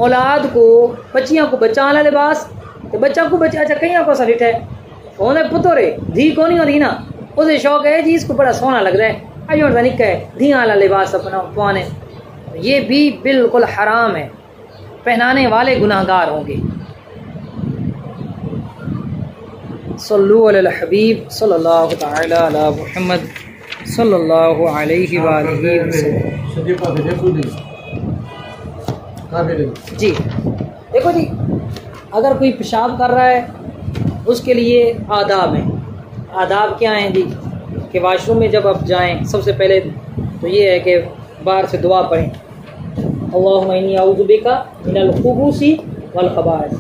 औलाद को बच्चियों को बच्चा वाला लिबास, तो बच्चा को बच्चा अच्छा कहीं को सा डिठा है उन्हें पुतो रे धी को नहीं होती ना, उसे शौक है जी इसको बड़ा सोना लग रहा है, अजोड़ निका है धी वाला लिबास अपना पहने, ये भी बिल्कुल हराम है, पहनाने वाले गुनाहगार होंगे। सल्लु अलल हबीब सल्लल्लाहु तआला अला मुहम्मद सल्लल्लाहु अलैहि वसल्लम। जी देखो जी, अगर कोई पेशाब कर रहा है उसके लिए आदाब हैं। आदाब क्या हैं जी कि वाशरूम में जब आप जाएं सबसे पहले तो ये है कि बाहर से दुआ पढ़ें, अल्लाहुम्मा इन्नी अऊज़ु बिका मिनल खुबूसी वल खबाइस,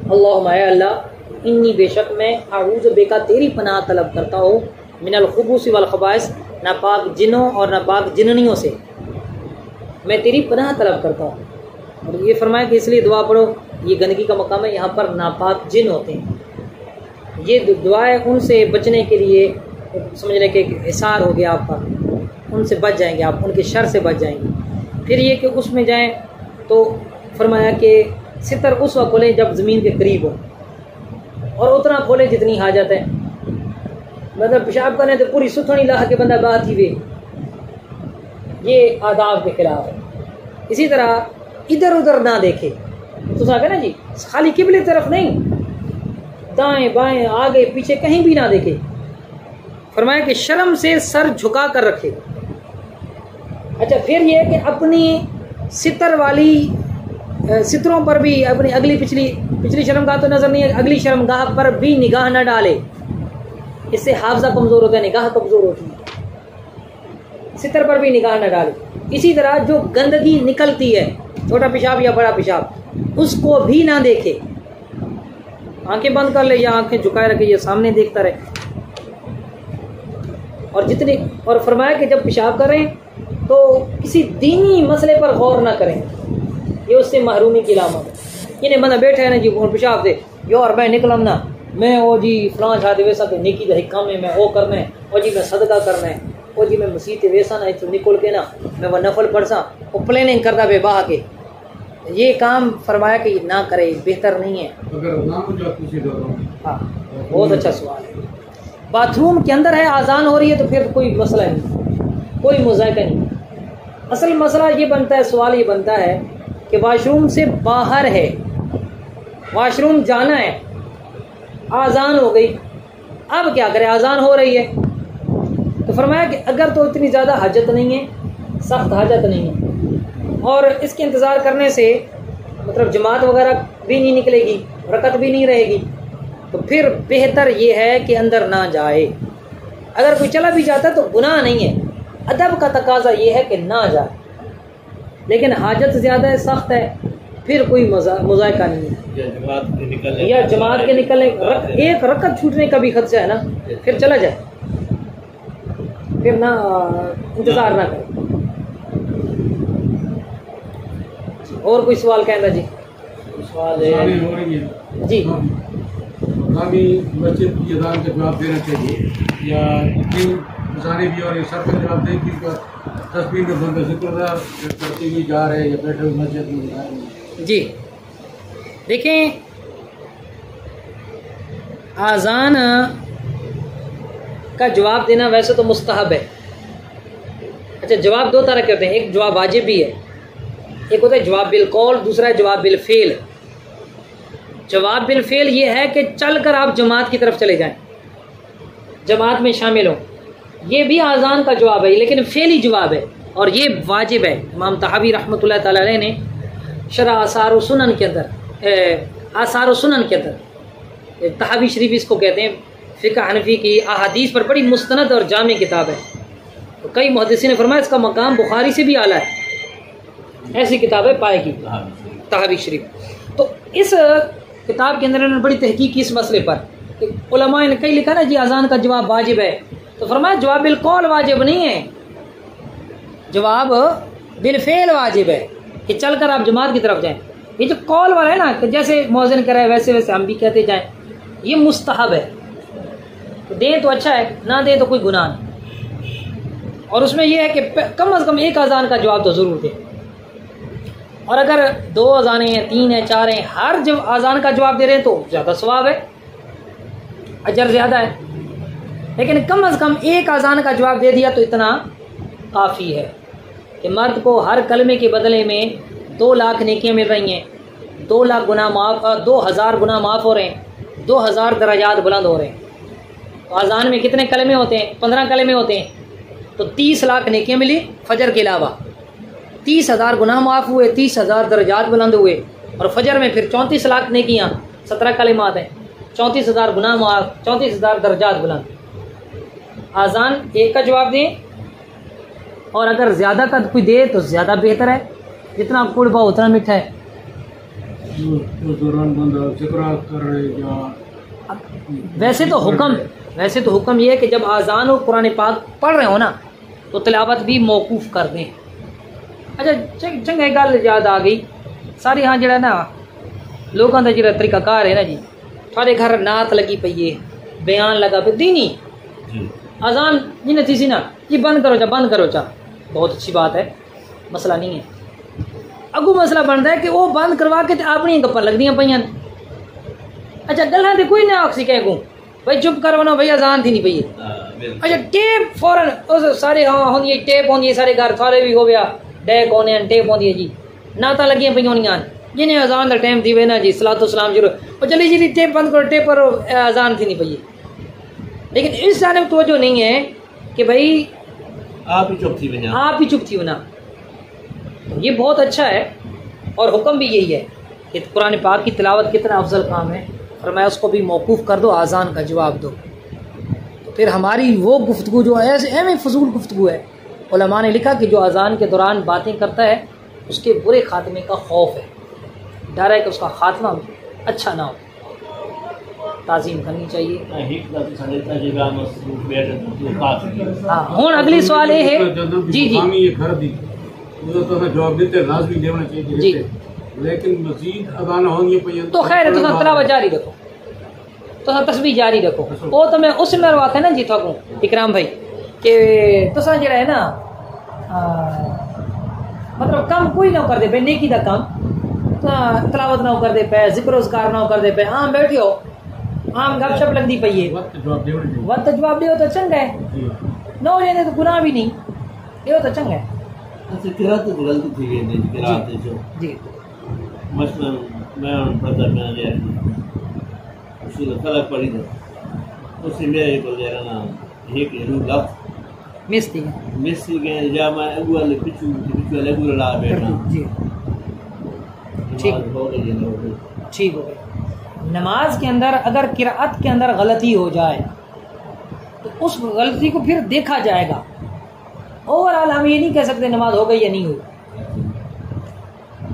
अल्लाहुम्मा या अल्लाह इन्नी बेशक मैं अऊज़ु बिका तेरी पनाह तलब करता हूँ, मिनल खुबूसी वल खबाइस नापाक जिनों और नापाक जिननियों से मैं तेरी पनाह तलब करता हूँ। और ये फरमाया कि इसलिए दुआ पढ़ो, ये गंदगी का मकाम है, यहाँ पर नापाक जिन होते हैं, ये दुआ है उनसे बचने के लिए, समझ लें कि हिसार हो गया आपका, उनसे बच जाएंगे आप, उनके शर से बच जाएंगे। फिर ये कि उसमें जाएं तो फरमाया कि सितर उस वक्त खोलें जब ज़मीन के करीब हो, और उतना खोलें जितनी हाजत है, मतलब पेशाब करने तो पूरी सुथनी ला के बंदा बात ही वे, ये आदाब के खिलाफ है। इसी तरह इधर उधर ना देखे, तो साहब ना जी खाली किबले तरफ नहीं, दाएं बाएं आगे पीछे कहीं भी ना देखे। फरमाया कि शर्म से सर झुका कर रखे। अच्छा फिर ये है कि अपनी सितर वाली सितरों पर भी, अपनी अगली पिछली शर्मगाह तो नज़र नहीं है, अगली शर्मगाह पर भी निगाह न डाले, इससे हाफजा कमज़ोर होता है, निगाह कमज़ोर होती है। सितर पर भी निगाह न डाले। इसी तरह जो गंदगी निकलती है, छोटा पेशाब या बड़ा पेशाब, उसको भी ना देखे, आंखें बंद कर ले या आंखें झुकाए रखे, ये सामने देखता रहे। और फरमाया कि जब पेशाब करें तो किसी दीनी मसले पर गौर ना करें, ये उससे महरूमी की अलामत है। इन्हें बंदा बैठा है ना जी पेशाब दे यार मैं निकलम ना, मैं वो जी फलां छा दे वैसा तो नेकी का हिक्का में मैं वो करना है, वो जी मैं सदका करना है, वो जी मैं मसीह वैसा ना तो निकल के ना मैं वह नफल पढ़सा, वो प्लानिंग करता बे बाह के, ये काम फरमाया कि ना करे, बेहतर नहीं है। हाँ बहुत अच्छा सवाल है। बाथरूम के अंदर है, आज़ान हो रही है तो फिर कोई मसला नहीं, कोई मुज़ायका नहीं। असल मसला ये बनता है, सवाल ये बनता है कि वाशरूम से बाहर है, वाशरूम जाना है, आज़ान हो गई, अब क्या करें, आज़ान हो रही है। तो फरमाया कि अगर तो इतनी ज़्यादा हाजत नहीं है, सख्त हाजत नहीं है, और इसके इंतज़ार करने से मतलब जमात वगैरह भी नहीं निकलेगी, रकत भी नहीं रहेगी, तो फिर बेहतर ये है कि अंदर ना जाए। अगर कोई चला भी जाता है तो गुनाह नहीं है, अदब का तकाजा ये है कि ना जाए, लेकिन हाजत ज़्यादा है, सख्त है, फिर कोई मुज़ायका नहीं है, या जमात के निकलने एक रकत छूटने का भी खदशा है ना, फिर चला जाए, फिर ना इंतज़ार ना करें। और कोई सवाल कहना जी? सवाल है जी। मस्जिद की अज़ान का जवाब देना चाहिए या अज़ानें भी और सर का जवाब दें कि तस्बीह में बंद जिक्र करते हुए जा रहे हैं या बैठे हुए मस्जिद में जा रहे हैं? जी देखें, आज़ान का जवाब देना वैसे तो मुस्तहब है। अच्छा, जवाब दो तरह के होते हैं, एक जवाब वाजिब भी है, एक होता है जवाब बिल कौल, दूसरा है जवाब बिल फेल। जवाब बिल फेल ये है कि चलकर आप जमात की तरफ चले जाएं, जमात में शामिल हों, ये भी आज़ान का जवाब है, लेकिन फेली जवाब है और ये वाजिब है। इमाम तहावी रहमतुल्लाह तआला अलैह ने शरह आसार सुनन के अंदर, आसार सुनन के अंदर, तहावी शरीफ इसको कहते हैं, फ़िक़्ह हनफी की अहादीस पर बड़ी मुस्तनद और जामी किताब है। तो कई मुहद्दिसीन ने फरमाया इसका मकाम बुखारी से भी आला है, ऐसी किताबें पाएगी तहावी शरीफ। तो इस किताब के अंदर उन्होंने बड़ी तहकीक की इस मसले पर कि उलमाए ने कई लिखा ना जी अज़ान का जवाब वाजिब है, तो फरमाया जवाब बिल कौल वाजिब नहीं है, जवाब बिल फेल वाजिब है कि चलकर आप जमात की तरफ जाएं। ये जो कौल वाला है ना कि जैसे मौज़िन करे वैसे वैसे हम भी कहते जाएं, ये मुस्तहब है, तो दें तो अच्छा है, ना दें तो कोई गुनाह नहीं। और उसमें यह है कि कम से कम एक अज़ान का जवाब तो ज़रूर दें, और अगर 2 अज़ानें हैं, 3 हैं, 4 हैं, हर जब अज़ान का जवाब दे रहे हैं तो ज़्यादा सवाब है, अजर ज़्यादा है, लेकिन कम से कम एक अज़ान का जवाब दे दिया तो इतना काफ़ी है कि मर्द को हर कलमे के बदले में 2 लाख नेकियां मिल रही हैं, 2 लाख गुनाह माफ़, 2000 गुनाह माफ़ हो रहे हैं, 2000 दराजात बुलंद हो रहे हैं। तो अज़ान में कितने कलमे होते हैं? 15 कलमे होते हैं, तो 30 लाख नेकियां मिली फजर के अलावा, 30,000 गुनाह माफ़ हुए, 30,000 दराजात बुलंद हुए, और फजर में फिर 34 लाख नेकियां, 17 कलिमात हैं, 34,000 गुनाह माफ़, 34,000 दराजात बुलंद। आज़ान एक का जवाब दें, और अगर ज़्यादा का कोई दे तो ज़्यादा बेहतर है, जितना कुड़बा उतना मीठा है। वैसे तो हुक्म ये है कि जब आज़ान और कुरान पाक पढ़ रहे हो ना तो तिलावत भी मौकूफ़ कर दें। अच्छा, चंगा गल याद आ गई, सारे यहाँ जरा ना लोगों का जो तरीकाकार है ना जी, थोड़े घर नात लगी पई है, बयान लगा पे दीनी अजान जिन्हें थी सी ना जी बंद करो चा, बहुत अच्छी बात है, मसला नहीं है। अगू मसला बनता है कि वो बंद करवा के अपनी गप्पा लगदियाँ पईयां। अच्छा, गल्लां ते कोई ना आखसी कह गूँ भाई चुप करो ना भाई अजान थी नहीं पई है। अच्छा, टेप फौरन उस सारे हाँ होंगी टेप होंगी सारे घर सारे भी हो गया डैक होने टेप होंगी जी, नाता लगियां पई होनियां जिन्हें अजान का टाइम थी वे ना जी सलातो सलाम जरूर और चली जी टेप बंद करो, टेप पर अजान थी नहीं पई है। लेकिन इस जानिब तवज्जो नहीं है कि भाई आप ही चुप थी बना। तो ये बहुत अच्छा है और हुक्म भी यही है कि कुरान पाक की तिलावत कितना अफजल काम है, और मैं उसको भी मौकूफ़ कर दो, आज़ान का जवाब दो, तो फिर हमारी वो गुफ्तगू जो है ऐसे फजूल गुफ्तगू है। उलमा ने लिखा कि जो अजान के दौरान बातें करता है उसके बुरे खात्मे का खौफ है, डर है कि उसका खात्मा अच्छा ना हो, ताज़ीम करनी चाहिए। हाँ, हूँ अगली सवाल ये है जी जी लेकिन मजीद अजान होंगी तो खैर तो तलावत जारी रखो, तो तस्बीह जारी रखो। वो तो मैं उस में रवाता है ना जी थको इकराम भाई कि तुसा जरा है ना मतलब कम कोई ना कर दे पे नेकी दा कम तलावत ना कर दे पे जिक्र उज़कार ना कर दे पे आम बैठी हो आम गपशप लगती पई है वक्त जवाब दियो तो चंगा है, ना हो जाए तो गुनाह भी नहीं, ये तो चंगा है। अच्छा किरात तो गलती थी गई नहीं किरात जो जी मसलन मैं पता मैं ले उसी का फर्क पड़ी था उसी में ये बोल रहा ना एक रू लफ्ज मिस गए या मैं अगुवाले पिछू वाले गुरला बैठा जी ठीक हो गई ठीक हो गई। नमाज के अंदर अगर किरात के अंदर गलती हो जाए तो उस गलती को फिर देखा जाएगा। ओवरऑल हम ये नहीं कह सकते नमाज हो गई या नहीं हुई,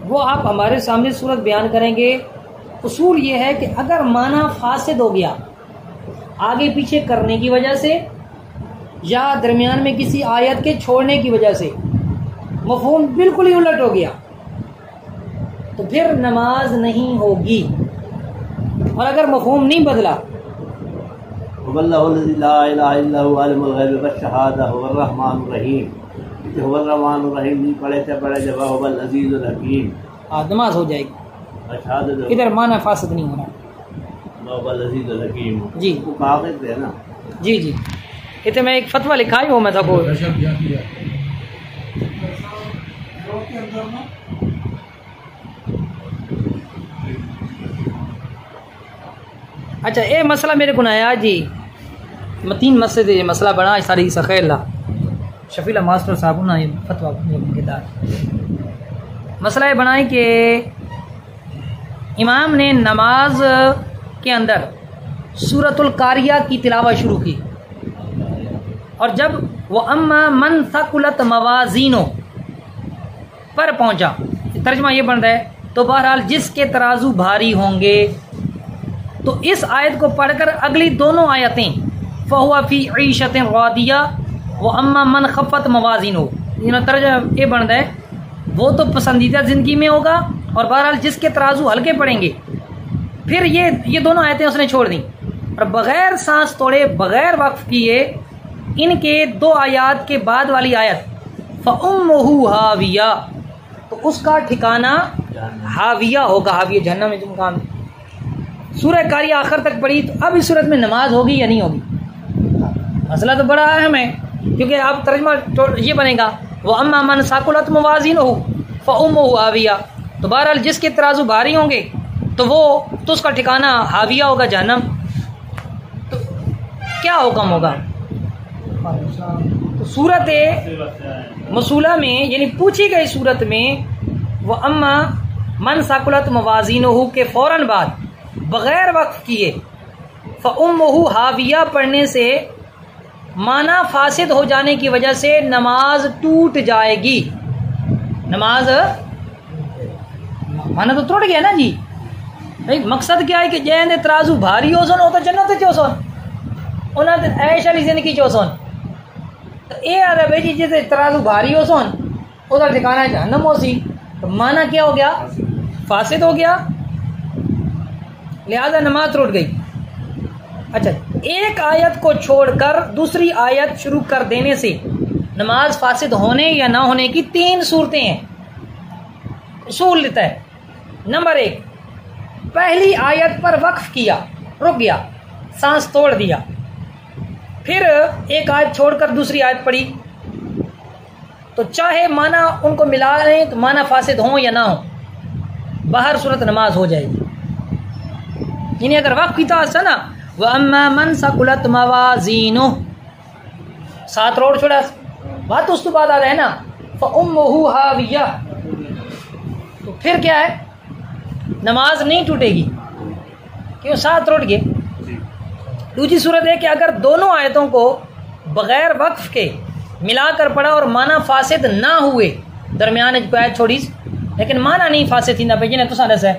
वो आप हमारे सामने सूरत बयान करेंगे। उसूल ये है कि अगर माना फासिद हो गया आगे पीछे करने की वजह से या दरमियान में किसी आयत के छोड़ने की वजह से, मफहूम बिल्कुल ही उलट हो गया, तो फिर नमाज नहीं होगी। और अगर मफहूम नहीं बदला, नमाज हो जाएगी। इधर माना फासिद नहीं हो रहा। जी ना जी जी इतने मैं एक फतवा लिखा है वो मैं था अच्छा ये मसला मेरे को आया जी। मैं 3 मसले ये मसला बना सारी सखैला शफीला मास्टर साहब ना ये फतवा मसला ये बनाए कि इमाम ने नमाज के अंदर सूरतुल कारिया की तिलावत शुरू की और जब वो अम्मा मन सकुलत मवाजीनो पर पहुंचा, तर्जमा ये बन रहा है तो बहरहाल जिसके तराजू भारी होंगे, तो इस आयत को पढ़कर अगली दोनों आयतें फहुआ फी ईशतिन रादिया वो अम्मा मन खफत मवाजीनो, तर्जमा ये बन रहा है वो तो पसंदीदा ज़िंदगी में होगा और बहरहाल जिसके तराजू हल्के पड़ेंगे। फिर ये दोनों आयतें उसने छोड़ दी और बगैर सांस तोड़े बगैर वक्फ किए इनके 2 आयत के बाद वाली आयत फ़उम्मुहु हाविया, तो उसका ठिकाना हाविया होगा। हाविया जहन्नम में तुम काम। सूरह कारिया आखिर तक पढ़ी, तो अब इस सूरत में नमाज होगी या नहीं होगी? मसला तो बड़ा अहम है क्योंकि आप तर्जमा ये बनेगा वो अम्मा मन साकुलत मवाज़िनुहु फ़उम्मुहु हाविया, तो बहरहाल जिसके तराजू भारी होंगे तो उसका ठिकाना हाविया होगा जहन्नम। तो क्या हुक्म होगा? तो सूरत मसूला में यानी पूछी गई सूरत में वो अम्मा मन साकुलत मवाज़िनुहु के फौरन बाद बगैर वक्फ किए फ़उम्मुहु हाविया पढ़ने से माना फासिद हो जाने की वजह से नमाज टूट जाएगी। नमाज माना तो टूट गया ना जी। भाई मकसद क्या है कि जैन तराजू भारी हो सोन, वो तो जन्नत चो सोन, उन्हें ऐश वाली जिंदगी चो सोन। तो ये आ रहा भाई जी जैसे तराजू भारी हो सोन उधर ठिकाना जहन्नम हो सी, तो माना क्या हो गया? फासिद हो गया, लिहाजा नमाज टूट गई। अच्छा, एक आयत को छोड़कर दूसरी आयत शुरू कर देने से नमाज फासिद होने या ना होने की 3 सूरतें हैं। उसूल लेता है नंबर 1, पहली आयत पर वक्फ किया, रुक गया, सांस तोड़ दिया, फिर एक आयत छोड़कर दूसरी आयत पढ़ी, तो चाहे माना उनको मिला लें तो माना फासिद हो या ना हो, बाहर सूरत नमाज हो जाएगी। यानी अगर वक्फ की था ना व अम्मा मन सकुलत मवाज़ीनो 7 रोड छोड़ा बात, तो उसके बाद आ रहा है ना फ़उम्मुहु हाविया, तो फिर क्या है? नमाज नहीं टूटेगी क्यों? 7 रोड गए। दूसरी सूरत है कि अगर दोनों आयतों को बगैर वक्फ के मिलाकर पढ़ा और माना फासिद ना हुए, दरमियान आयत छोड़ी लेकिन माना नहीं फासिद थी ना भेजना तो सारस है,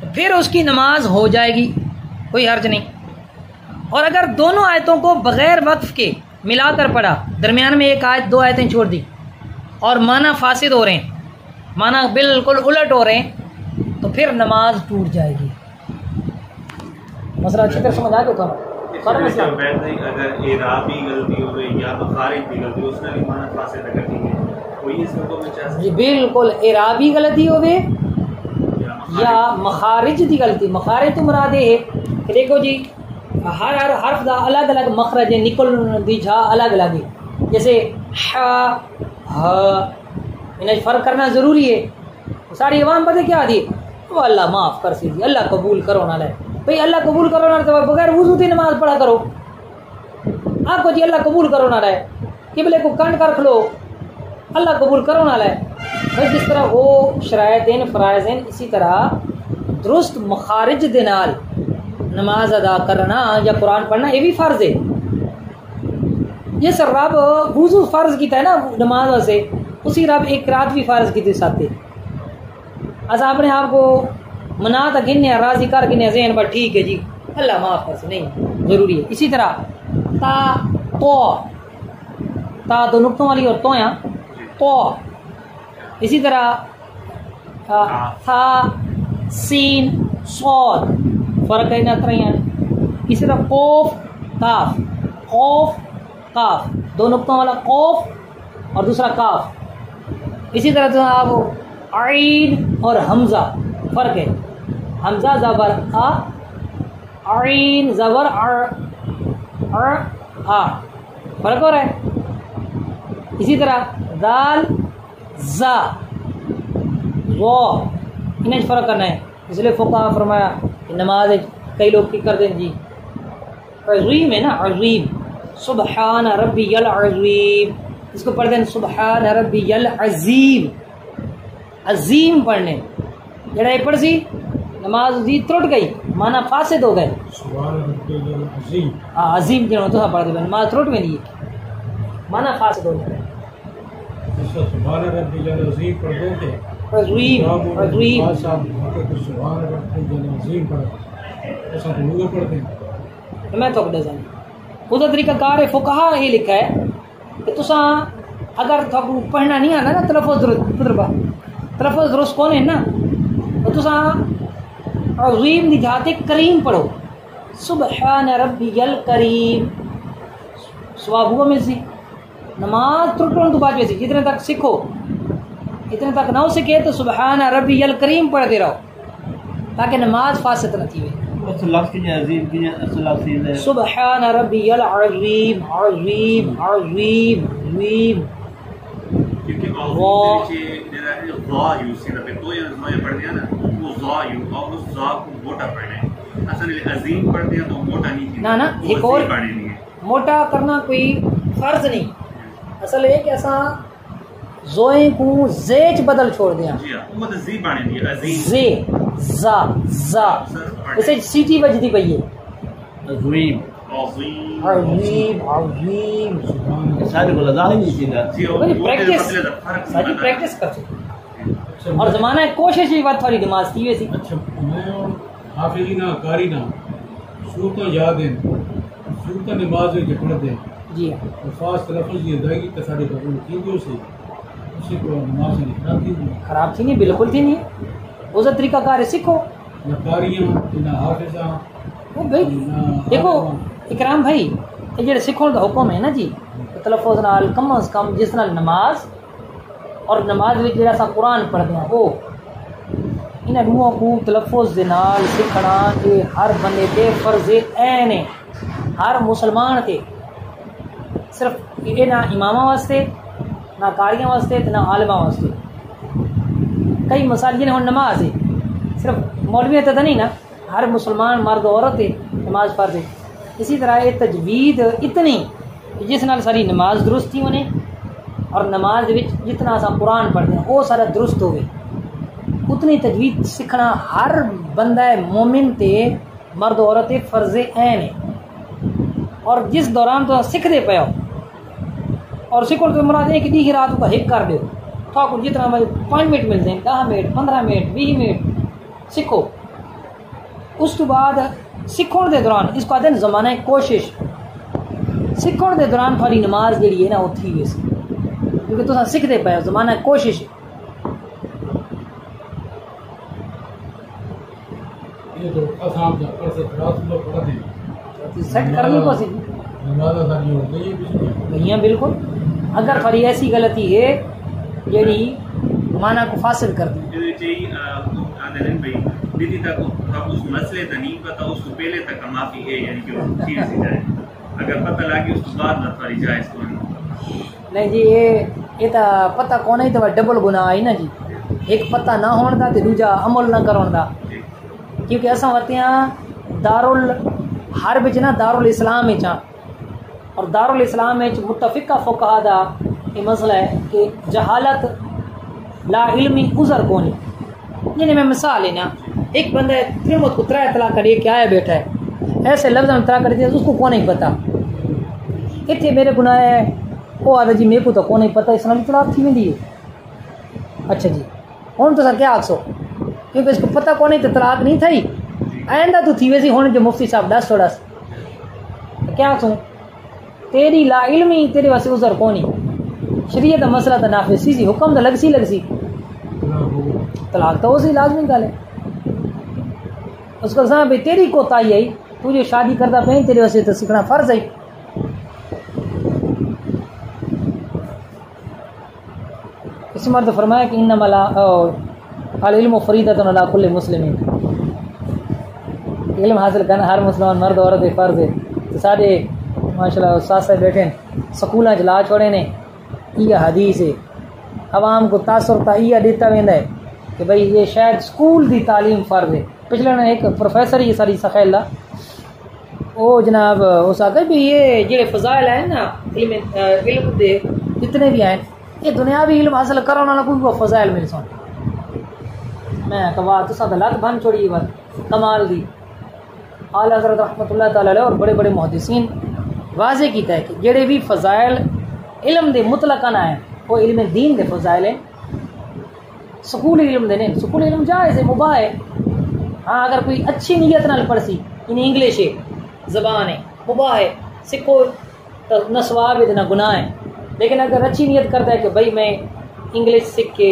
तो फिर उसकी नमाज हो जाएगी, कोई हर्ज नहीं। और अगर दोनों आयतों को बगैर वक्फ के मिलाकर पढ़ा, दरमियान में एक आयत 2 आयतें छोड़ दी और माना फासिद हो रहे हैं, माना बिल्कुल उलट हो रहे हैं, तो फिर नमाज टूट जाएगी। मसला अच्छी तरह समझ आ गया था। अगर इराबी गलती हो गई या मखारिज की गलती हो, उसने भी माना फासिद कर दी है, कोई इसमें तो बचा जी बिल्कुल इराबी गलती हो गई या मखारिज की गलती। मखारिज तो मुराद है कि देखो जी हर हर्फ का अलग अलग मखरज निकल दी जा अलग अलग है, जैसे हा हाँ इन्हें फ़र्क करना ज़रूरी है। सारी अवाम पता क्या आती है, तो अल्लाह माफ़ कर सी, अल्लाह कबूल करो ना ले भाई, अल्लाह कबूल करो ना तो बगैर वुज़ू की नमाज़ पढ़ा करो। आपको जी अल्लाह कबूल करो ना ले, किबले को कंड कर खलो, अल्लाह कबूल करो ना ले भाई। जिस तरह वो शरायत फ़राइज़ हैं, इसी तरह दुरुस्त मखारिज दे नाल नमाज अदा करना या कुरान पढ़ना ये भी फ़र्ज़ है। जिस रब वुज़ू फ़र्ज़ किया है ना नमाज वास्ते, उसी रब एक रात भी फ़र्ज़ की साथे। असा अपने आप को मना तो गिने राज़ी कर गिने ज़हन पर ठीक है जी अल्लाह माफ़ कर, नहीं ज़रूरी है। इसी तरह ता दो नुक्तों वाली और तोया तो, इसी तरह था सीन सौद फ़र्क है ना तरह। इसी तरह कौफ काफ दो नुक्तों वाला कौफ और दूसरा काफ। इसी तरह तो आप आइन और हमज़ा फ़र्क है, हमज़ा ज़बर आ, आइन ज़बर आ फ़र्क हो रहा है। इसी तरह दाल जा वो इन्हें फ़र्क करना है। इसलिए फ़ुक़हा फरमाया कि नमाज कई लोग की कर दें जी अज़ीम है ना, अज़ीम सुबहान रब्बियल अज़ीम, इसको पढ़ दें सुबहान रब्बियल अज़ीम, अज़ीम पढ़ने जरा ये पढ़ सी नमाज जी त्रुट गई माना फासिद हो गए। हाँ अज़ीम जो तो पढ़ दे नमाज त्रुट में नहीं माना फासिद हो गए। मैं तो उसका तरीका कार है फ़ुक़हा ये लिखा है कि तुसा अगर थोड़ा पढ़ना नहीं आना ना तलफ़्फ़ुज़ दुरुस्त कौन है ना, तो तुसा अज़ीम दी जाते करीम पढ़ो, सुबहान रब्बियल करीम, सवाब हुआ मिल सी। नमाज त्रुटने तो बात वैसी जितने तक सीखो, इतने तक ना सीखे तो सुबहान रब्बियल करीम पढ़ते रहो ताकि नमाज फासिद न थी। सुबहान रब्बियल अज़ीम अज़ीम अज़ीम अज़ीम क्योंकि ना ना एक और मोटा करना कोई फर्ज नहीं, असल है कि असा जोए को जेच बदल छोड़ दिया, जे जा जा इसे सीटी बजती पई है। अज़ीम अज़ीम अज़ीम सारे को लगा ही नहीं सीधा प्रैक्टिस कर और ज़माना कोशिश ही बात थोड़ी नमाज की वैसी। अच्छा मैं हाफिज़ी ना कारी ना सूरत याद है, सूरत नमाज में पढ़ दे जी अल्फाज तलफ़ुज़ की अदायगी तो सारे कबूल की जो उसे को नमाज में खराब थी नहीं, बिल्कुल थी नहीं। उस तरीका कार सीखो ना कारियां ना हाफिज़ा वो भाई देखो इकराम भाई ये जो सिखों का हुक्म है ना जी तलफ़ुज़ नाल कम अज़ कम जिस नाल नमाज और नमाज में जरा सा कुरान पढ़ते हैं वो इन रूहों को तलफ़ुज़ दे नाल सीखना ये हर बंदे ते फ़र्ज़ ऐन है, हर मुसलमान ते। सिर्फ ये ना इमामा वास्ते ना कारियां वास्ते ना आलिमा वास्ते। कई मसाल जिन्हें नमाज है सिर्फ मौलवी तो नहीं ना, हर मुसलमान मर्द औरत है नमाज फ़र्ज़ है। इसी तरह ये तजवीद इतनी जिस नाल सारी नमाज दुरुस्त थी होने और नमाज विच जितना असा कुरान पढ़ते हैं वो सारा दुरुस्त हो गई, उतनी तजवीद सीखना हर बंदा मोमिन ते मर्द औरत फ़र्ज़ ऐन है। और जिस दौरान तो सीखते पे हो और सीखो तो मुराद है कि दी रात का हिक कर दो तो आपको जितना 5 मिनट मिलते हैं 10 मिनट 15 मिनट 20 मिनट सीखो। उस तो बाद सीखने के दौरान इसको आते हैं ज़माना कोशिश, सीखने के दौरान थोड़ी नमाज जी है ना वो थी वैसे क्योंकि तुम सीखते पे ज़माना कोशिश ये तो आसान जा कर से रात में पढ़ दे सेट करनी को सी नमाज सारी हो गई भैया बिल्कुल। अगर थोड़ी ऐसी गलती है जी माना को फासिल कर दी दीदी तक उस मसले तक नहीं पता उसको पहले तक माफी है यानी कि वो चीज सी जाए अगर पता लगी उसके बाद ना थोड़ी जाए इसको नहीं जी ये ये तो पता कौन है तो डबल गुनाह आई ना जी, एक पता ना होने का तो दूजा अमल ना करने का। क्योंकि असा वरते हैं दारुल हर्ब च ना दारुल इस्लाम च, और दारुल इस्लाम मुतफिका फ़ुक़हा दा ये मसला है कि जहालत ला इल्मी उज़र कोनी। यानी मैं मिसाल है ना, एक बंदा त्रिमत को 3 तलाक करे क्या है बैठा है, ऐसे लफ्ज़ में तलाक कर दिया उसको कौन नहीं पता, इतने मेरे गुनाह है वो आदा जी मेरे को तो कौन नहीं पता, इस्लामी तलाक थी वेंदी है। अच्छा जी हूँ तो सर क्या आखसो, क्योंकि इसको पता कौन नहीं तो तलाक नहीं थी, आइंदा तो थी वैसी हूँ जो मुफ्ती साहब दस थोड़ा क्या आखसूँ, तेरी ला इल्मी तेरे वास्ते उज़र कोनी, शरीयत का मसला तो नाफिज सी हुक्म तो लगसी तलाक तो उसी लाजमी गल है। उसको भाई तेरी कोताही आई, तू जो शादी करता पे तेरे वास्ते तो सीखना फर्ज है। इस मर्द फरमाया कि इन्नमा अल इल्मु फरीदतुन अला कुल्लि मुस्लिमीन, इल्म हासिल करना हर मुसलमान मर्द औरत एक फ़र्ज है। तो सारे माशाल्लाह उस्ताद साहब बैठे स्कूल ला छोड़े ने, यह हदीस है आवाम को तासुर तहिया देता वेंदा है कि भाई ये शायद स्कूल की तालीम फ़र्ज है। पिछले ने एक प्रोफेसर ही सारी सखैला वो जनाब उस आगे भी ये जेड़े फजाइल हैं ना इल्म दे जितने भी हैं ये दुनियावी इल्म हासिल करो ना कोई फजाइल मिल सुन, मैं कहा तुसा तो लत बन छोड़ी बात कमाल दी। आला हज़रत रहमतुल्लाह तआला अलैह और बड़े बड़े मुहद्दिसीन वाज़े कीता है कि जेड़े भी फजाइल इल्म दे मुतलकन आए वो इल्म दीन दे फजाइल हैं, स्कूल इल्म दे नहीं। स्कूल इल्म जायज़ है मुबाह है, हाँ अगर कोई अच्छी नीयत नाल पढ़सी इन इंग्लिश है ज़बान है मुबाह है सिखो तो न सवाब है न गुनाह है। लेकिन अगर अच्छी नीयत करता है कि भाई मैं इंग्लिश सीख के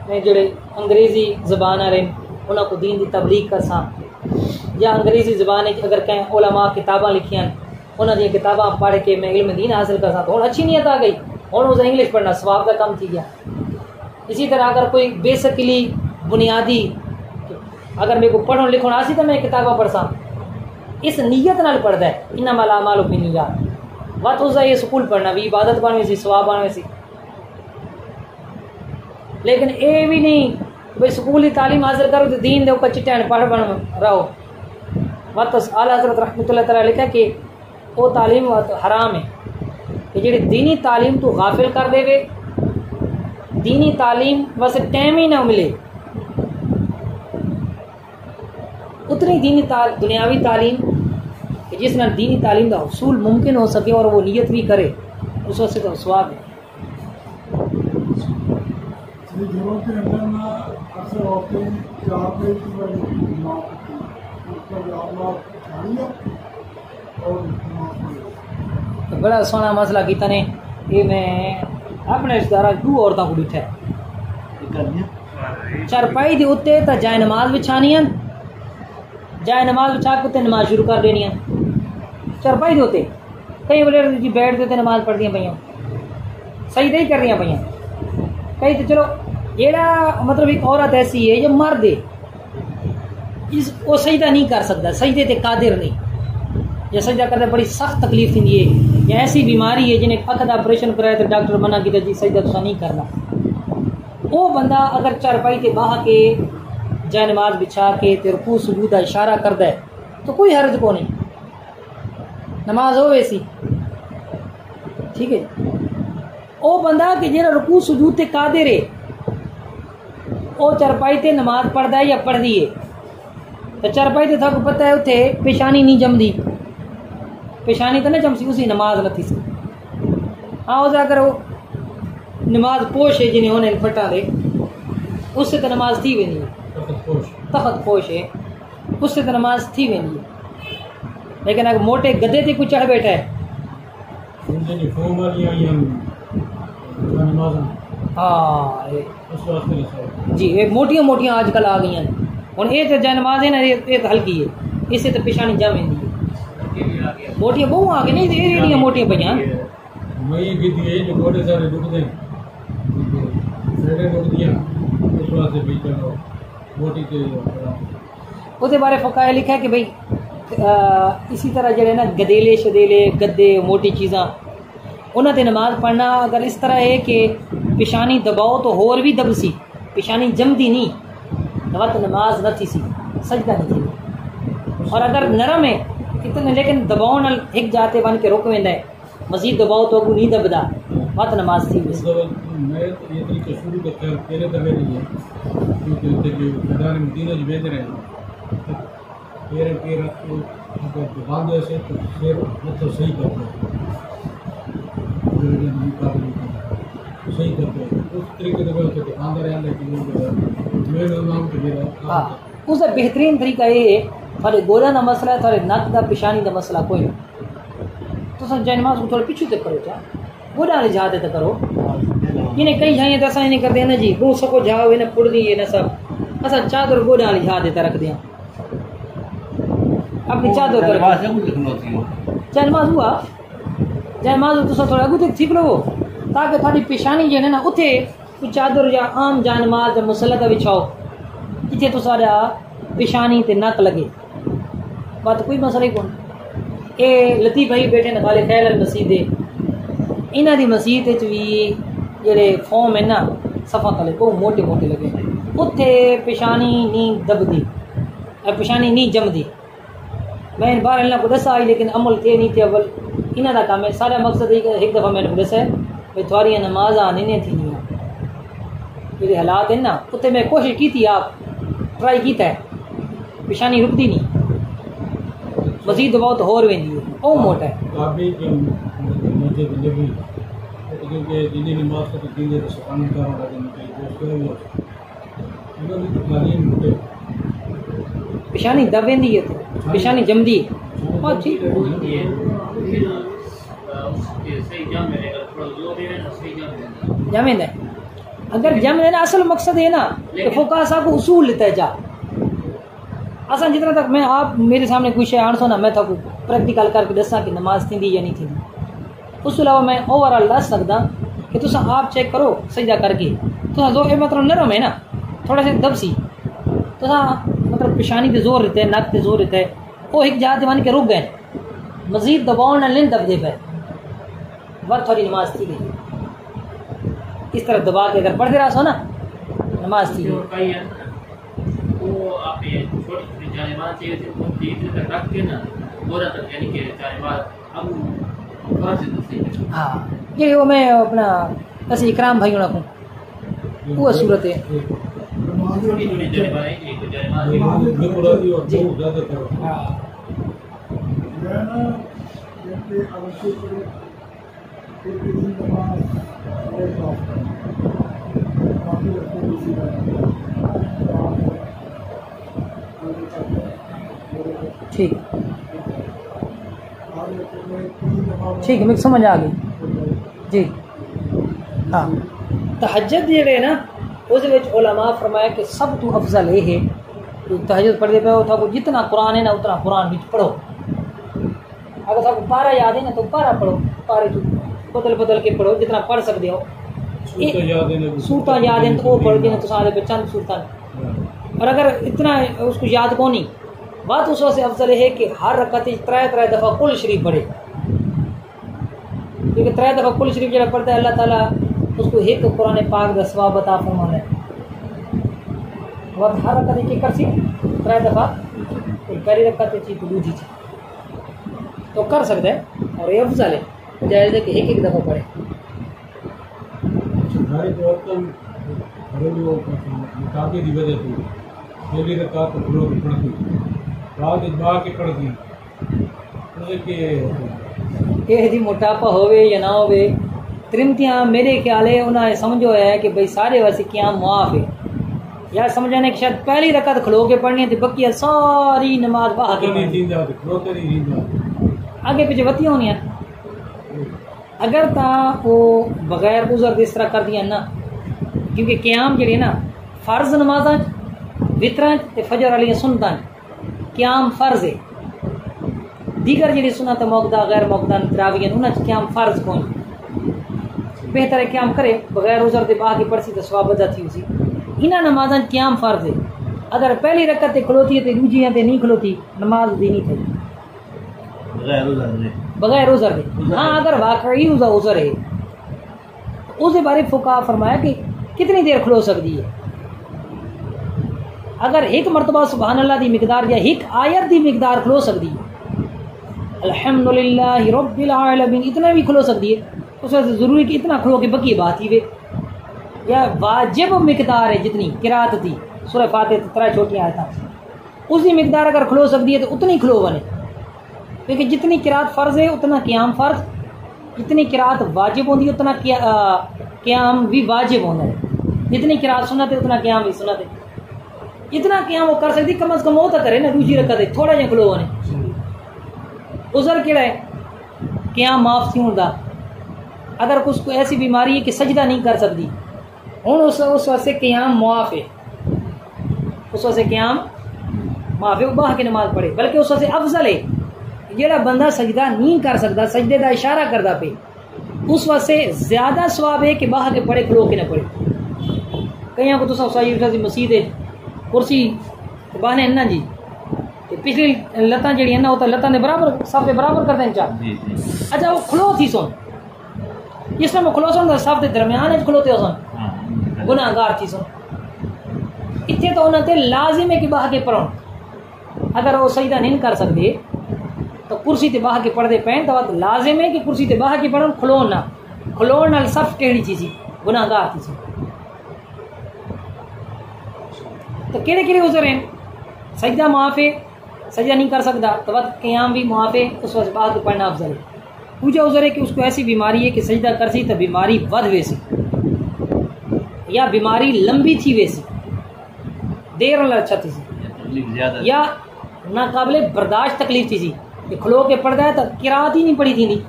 मैं जोड़े अंग्रेज़ी ज़बान आ रहे उन्होंने को दीन की तबलीग कर सा, या अंग्रेज़ी ज़बान अगर कहीं उलमा किताबा लिखियां उन्होंने किताबा पढ़ के मैं इल्म दीन हासिल कर सा तो और अच्छी नीयत आ गई और उसे इंग्लिश पढ़ना सवाब का कम थी गया। इसी तरह अगर कोई बेसिकली बुनियादी अगर मेरे को पढ़ो लिखो आसी तो मैं किताबा पढ़ सा, इस नीयत नाल पढ़ता है इन्ना माला मालो भी नहीं यार वत उसे ये स्कूल पढ़ना भी इबादत बनवे सी सवाब बनवे सी। लेकिन ये भी नहीं भाई स्कूल की तालीम हासिल करो तो दीन दे चिट्टे पढ़ बन रहो। वत आला हज़रत रहमतुल्लाह तआला लिखा कि वो तालीम हराम है कि जी दीनी तालीम तो गाफिल कर देवे, दीनी तालीम बस टाइम ही ना मिले उतनी दीनी दुनियावी तालीम कि जिस नाल दीनी तालीम का हसूल मुमकिन हो सके और वो नीयत भी करे उस वक्त तो स्वाब है। तो बड़ा सोना मसला किता ने ये मैं अपने रिश्तेदार 2 औरतों को डिठा चारपाई के उत्ते तो जाए नमाज बिछानी जाए नमाज बिछा के उत्ते नमाज शुरू कर देनी चारपाई के उत्ते कई बोले जी बैठ के उत्ते नमाज पढ़ दी पईयां सही नहीं कर रही पईयां कई तो चलो जेड़ा मतलब एक औरत ऐसी है जो मर्द है इस वो सजदा नहीं कर सकता, सजदे ते कादिर नहीं, या सजदा करते बड़ी सख्त तकलीफ थी है, या ऐसी बीमारी है जिन्हें अख का ऑपरेशन कराया तो डॉक्टर मना किया जी सजदा तुसा नहीं करना। वो बंदा अगर चारपाई के बाह के जाए नमाज बिछा के रुकू सुजूद का इशारा करता है तो कोई हर्ज को नहीं, नमाज हो वैसी ठीक है। वो बंदा कि जेड़ा रुकू सुजूद ते कादिर है वो चारपाई ते नमाज पढ़ता है या पढ़ती है तो चारपाई ते थक पता है उत्थे पेशानी नहीं जमदी, पेशानी तो ना जमसी उसी नमाज न थी। हाँ उसे अगर वो नमाज पोश है जिन्हें होने फटा दे उससे तो नमाज थी वेंदी है, तखत पोश है उससे तो नमाज थी वेंदी है। लेकिन अगर मोटे गधे ते कुछ चढ़ बैठा है हाँ जी ये मोटियां मोटियां आजकल आ गई हैं और ये तो जय नमाज है ना ये तो हल्की है इससे तो पेशानी जम वेंदी मोटियां बहु आ गई नहीं ये रेडियां मोटियां पईयां वही गिद्दी है जो गोडे सारे दुख दे रेडे दुख दिया उस वास्ते भी चलो मोटी के उसके बारे फकाया लिखा है कि भाई इसी तरह जड़े ना गदेले शदेले गद्दे मोटी चीज़ां उन्होंने नमाज पढ़ना अगर इस तरह है कि पेशानी दबाओ तो होर भी दब सी, पेशानी जमदी नहीं वत नमाज न थी सी, सजदा नहीं थी। और अगर नरम है इतने लेकिन दबाव न एक जाते बन के रुक वेंदा है, मजीद दबाओ तो अगू नहीं दबदा वत नमाज थी। मैं ये तरीका शुरू करता हूँ पहले दबे नहीं है क्योंकि जो मैदान मदीना जो भेज रहे हैं पैर के रख को बांधे से तो फिर मतलब सही करते हैं, सही करते हैं उस तरीके से उसके दुकानदार हैं लेकिन मेरे नाम तो मेरा हाँ उसका बेहतरीन तरीका ये है थोड़े गोदा का मसला है, थोड़े नक का पेशानी का मसला कोई नहीं तो सर जयनमाज को थोड़ा पिछू तक करो, क्या गोदा वाली जहाज तक करो। इन्हें कई जाइए तो असा नहीं करते ना जी वो सको जाओ इन्हें पुड़ दी ना सब असा चादर गोदा वाली जहाज तक रख दिया अपनी चादर जयनमाज हुआ जयनमाज तुम थोड़ा अगू तक सीख लो ताकि थोड़ी पेशानी जो है ना उथे कोई चादर या आम जानमाज या मुसलत बिछाओ इतने तो सारा पेशानी ते नक लगे बात कोई मसला ही कौन। ये लतीफ भाई बैठे न खाले खैर मसीद इन्हों की मसीद भी जेडे फॉर्म है ना सफ़ा तले बहुत मोटे मोटे लगे उत्थे पेशानी नहीं दबदी पेशानी नहीं जमदी। मैं बाहर इन्होंने को दसा आई लेकिन अमल थे नहीं थे अवल इन्हों का काम है। सारा मकसद एक दफ़ा मैंने दसा है भाई थोड़ी नमाज आनी नहीं थी मेरे हालात है ना उत्थे मैं कोशिश की थी आप ट्राई किया है पेशानी रुकती नहीं मजीद दबाओ तो होर वेंदी है ओ मोटा है क्योंकि जिन्हें नमाज का तब्दील है तो सफानी का होगा पेशानी दब वेंदी है तो पेशानी जमदी और ठीक जमेंदा अगर जम देना असल मकसद है ना तो फोका साहब को उसूल लेता है जा असा जितना तक मैं आप मेरे सामने कोई शे आणसो ना मैं थको प्रैक्टिकल करके दसा कि नमाज थी या नहीं थी। उस अलावा मैं ओवरऑल दस सकदा कि तुम आप चेक करो सजदा करके तो जो मतलब नरम है ना थोड़ा सा दब सी तो मतलब पेशानी पे जोर रहता है नक पे जोर रहता है वो एक जात बन के रुक गए मजीद दबाव न लें दब दे पे वर थोड़ी नमाज थी गई इस तरह दबा के अगर पढ़ते रहा सो ना नमाज थी गई। हाँ ये वो मैं अपना ऐसे इकराम भाई को वो सूरत है ठीक ठीक है मुझे समझ आ गई जी। हाँ तहज्जुद जेड़े ना उस उलमा फरमाया कि सब तो अफजल ये है कि तहज्जुद पढ़ते पे हो था जितना कुरान है ना उतना कुरान भी पढ़ो। अगर सबको पारा याद है ना तो पारा पढ़ो, पारे बदल बदल के पढ़ो जितना पढ़ सकते हो। सूरत याद है तो वो पढ़ देना तो सारे पे चंद सूरत। और अगर इतना उसको याद को नहीं बात उस वजह से अफजल है कि हर रकत त्रै दफ़ा कुल शरीफ पढ़े क्योंकि त्रै दफ़ा कुल शरीफ जरा पढ़ता है अल्लाह ताला उसको एक कुरान पाक का सवाब अता फरमाना है। और हर रकत एक कर सी त्रै दफ़ा पहली रकत थी तो दूसरी थी तो कर सकते हैं और ये अफजल है जायज़ है कि एक एक दफ़ा पढ़े। जी मोटापा होवे या ना होवे त्रिमतियाँ मेरे ख्याल है उन्हें समझो है कि भाई सारे वैसे क्या मुआफ है यार समझाने की शायद पहली रकत खलो के पढ़नी थी बकी सारी नमाज बाहर आगे पीछे बत्ती होनी है। अगर ता वो बगैर उज़र इस तरह कर दिया ना क्योंकि क्याम जी ना फर्ज नमाजा वितरा फजर वाली सुनता क्याम फर्ज है दीगर जी सुनत मौकदा गैर मौकदा तरावियन उन्हें क्याम फर्ज कौन बेहतर है क्याम करे बगैर उज़र के बाकी पढ़सी तो सवाब अदा थी उसी इन्हें नमाजा क्याम फर्ज है। अगर पहली रकत खलोती है तो दूजी है नहीं खलोती नमाज दी नहीं थी बगैर उज़र के। हाँ अगर वाकई उज़र है तो उसके बारे फुका फरमाया कि कितनी देर खलो सकती है। अगर एक मरतबा सुबहान अल्लाह दी मिकदार या एक आयत दी मिकदार खलो सकती है, अल्हम्दुलिल्लाह रब्बिल आलमीन इतना भी खलो सकती है, उस वजह से ज़रूरी कि इतना खलो के बकी बात ही वे। या वाजिब मिकदार है जितनी किरात थी सूरह फातिहा 3 छोटी आयत उसी मिकदार अगर खलो सकती है तो उतनी खलो बने, क्योंकि जितनी किरात फ़र्ज़ है उतना क़याम फ़र्ज़, जितनी किरात वाजिब होती है उतना क़याम भी वाजिब होना है, जितनी किरात सुन्नत है उतना क़याम भी सुन्नत है। इतना क़याम वो कर सकती, कम अज़ कम वो तो करे ना, दूसरी रकत है थोड़ा जहा खलो बने। उज़र केड़ा है, क़याम माफ़ थी होता। अगर कुछ ऐसी बीमारी है कि सजदा नहीं कर सकती, हूँ उस वास्ते क़याम मुआफ़ है, उस वास्ते क़याम माफ़ है, बाह की नमाज पढ़े। बल्कि उस वास्ते अफजल है जेड़ा बंदा सजदा नहीं कर सकता, सजदे का इशारा करता पे, उस वास्ते ज़्यादा सवाब है कि बाह के पढ़े खलो के ना पढ़े। कई को तो मसीद कुर्सी बहने ना जी, पिछली लत्तां जड़ी ना वो तो लत्तां दे बराबर सब दे बराबर कर दें चाह। अच्छा वो खलो थी सुन, जिस टाइम खलो सुन सब दे दरम्यान खलोते सुन गुनाहगार थी सुन। इतने तो उन्होंने लाजिम है कि बाह के पढ़ो, अगर वो सजदा नहीं कर सकते तो कुर्सी ते बाह के पढ़ते पैन तो लाजिम है कि कुर्सी ते बाह के पढ़ो, खलो ना, खलो नाल सब टेढ़ी चीज़ गुनाहगार थी सुन। तो केड़े केड़े उज़र हैं, सजदा माफ़ है, सजदा नहीं कर सकता तो वक्त क़याम भी माफ़ है, उस वक्त बात पढ़ना अफजल है। पूजा उज़र है कि उसको ऐसी बीमारी है कि सजदा कर सी तो बीमारी बढ़ वैसी, या बीमारी लंबी थी वैसी, देर न अच्छा थी, या नाकाबिले बर्दाश्त तकलीफ थी कि खलो के पढ़ता है तो किरात ही नहीं पड़ी थी।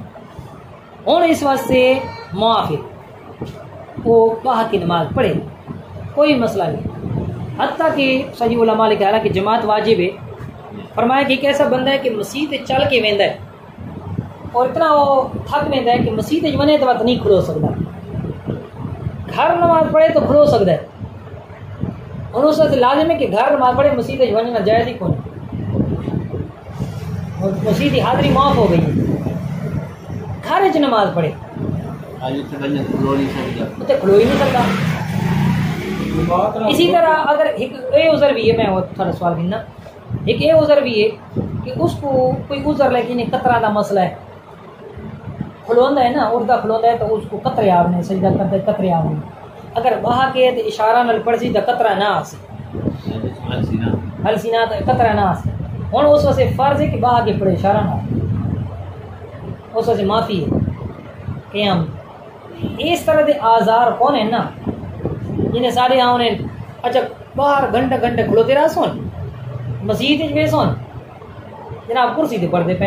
हूँ इस वास्ते माफ़ है, वो बाह की नमाज पढ़े, कोई मसला नहीं। हत्ता कि सही उलमा लिखा है कि जमात वाजिब है। फरमाया कि एक ऐसा बंदा है कि मसीत चल के वेंदा है और इतना वो थक वेंदा है कि मसीत वने तो नहीं खलो सकता, घर नमाज पढ़े तो खलो सकता है। और उस वक्त लाजिम है कि घर नमाज पढ़े, मसीत वजना जायज़ ही कौन, और मसीत की हाज़री माफ़ हो गई है, घर च नमाज पढ़े तो खलो ही नहीं सकता। इसी तरह अगर एक ये उज़र भी है, मैं थोड़ा सवाल गिनना, एक ये उज़र भी है कि उसको कोई उज़र लेकिन कतरा का मसला है, खलोंदा है ना, उर्दा खलोंदा है तो उसको कतरे आवने सजदा करते कतरे आवने, अगर बाह के तो इशारा नाल पढ़ सी तो कतरा ना आसे, हलसीना तो कतरा ना आसे। हुण उस वास्ते फ़र्ज़ है कि बाह के पढ़े, इशारा ना, उस वास्ते माफ़ी है क़याम। इस तरह के आज़ार कौन है ना जिन्हें सारे यहाँ उन्हें अच्छा बाहर घंटे घंटे खलोते रहा सुन, मस्जिद वे सुन जनाब कुर्सी ते पढ़ते पे।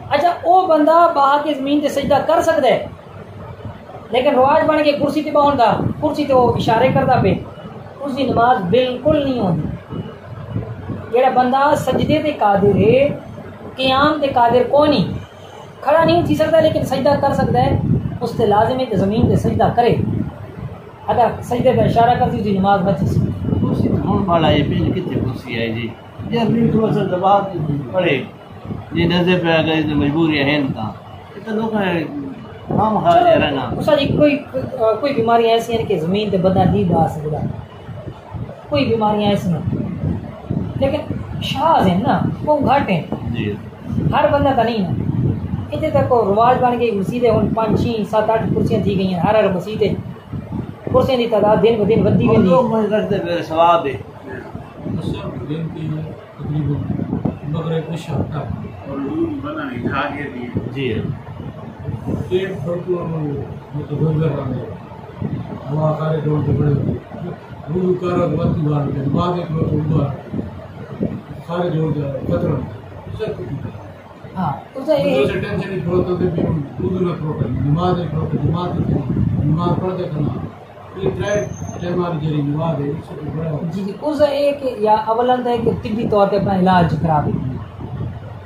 अच्छा वो बंदा बाह के ज़मीन ते सजदा कर सकता है, लेकिन रवाज बन के कुर्सी ते बाउंड दा, कुर्सी ते वो इशारे करता पे, उसकी नमाज बिल्कुल नहीं होती। जेड़ा बंदा सजदे ते कादिर है, क़याम ते कादिर कोई नहीं, खड़ा नहीं थी सकता लेकिन सजदा कर सकता है, उससे लाजिम है कि ज़मीन ते सजदा करे। अगर सजदे का इशारा करती थी नमाज बची सी। कुर्सी होने वाला ये पेज कितने कुर्सी है जी, ये भी थोड़ा सा दबाव पड़े, ये नजर पे अगर इतनी मजबूरी है ना तो लोग हम खा ले रहना। उसा जी कोई बीमारियां ऐसी हैं कि ज़मीन पे बंदा नहीं ला सकता, कोई बीमारियां ऐसी हैं, लेकिन शाज है ना वो घट हैं जी, हर बंदा का नहीं ना। इतने तक रवाज बन गई मसीदें, हम 5 6 7 8 कुर्सियाँ थी गई हैं, हर मसीदें कुर्सियाँ की तादाद दिन ब दिन बढ़ती वेंदी है। सवाब है दिन की तकरीबन बगैर कुछ हफ्ता और दूध बना नहीं खा के दिए जी पेट फोटो तो गुजर रहा है हवा कार्य जोड़ के बड़े दूध कारक बत्ती बार के बाद एक लोग बार सारे जोड़ जा खतरा। हाँ उसे ये टेंशन नहीं छोड़ो तो भी दूध ना छोड़ो, नमाज नहीं छोड़ो, नमाज पढ़ के खाना ये टाइम वाली जरी नमाज है इससे बड़ा जी जी। उस एक या अवलन है कि तिब्बी तौर पे अपना इलाज करा दे,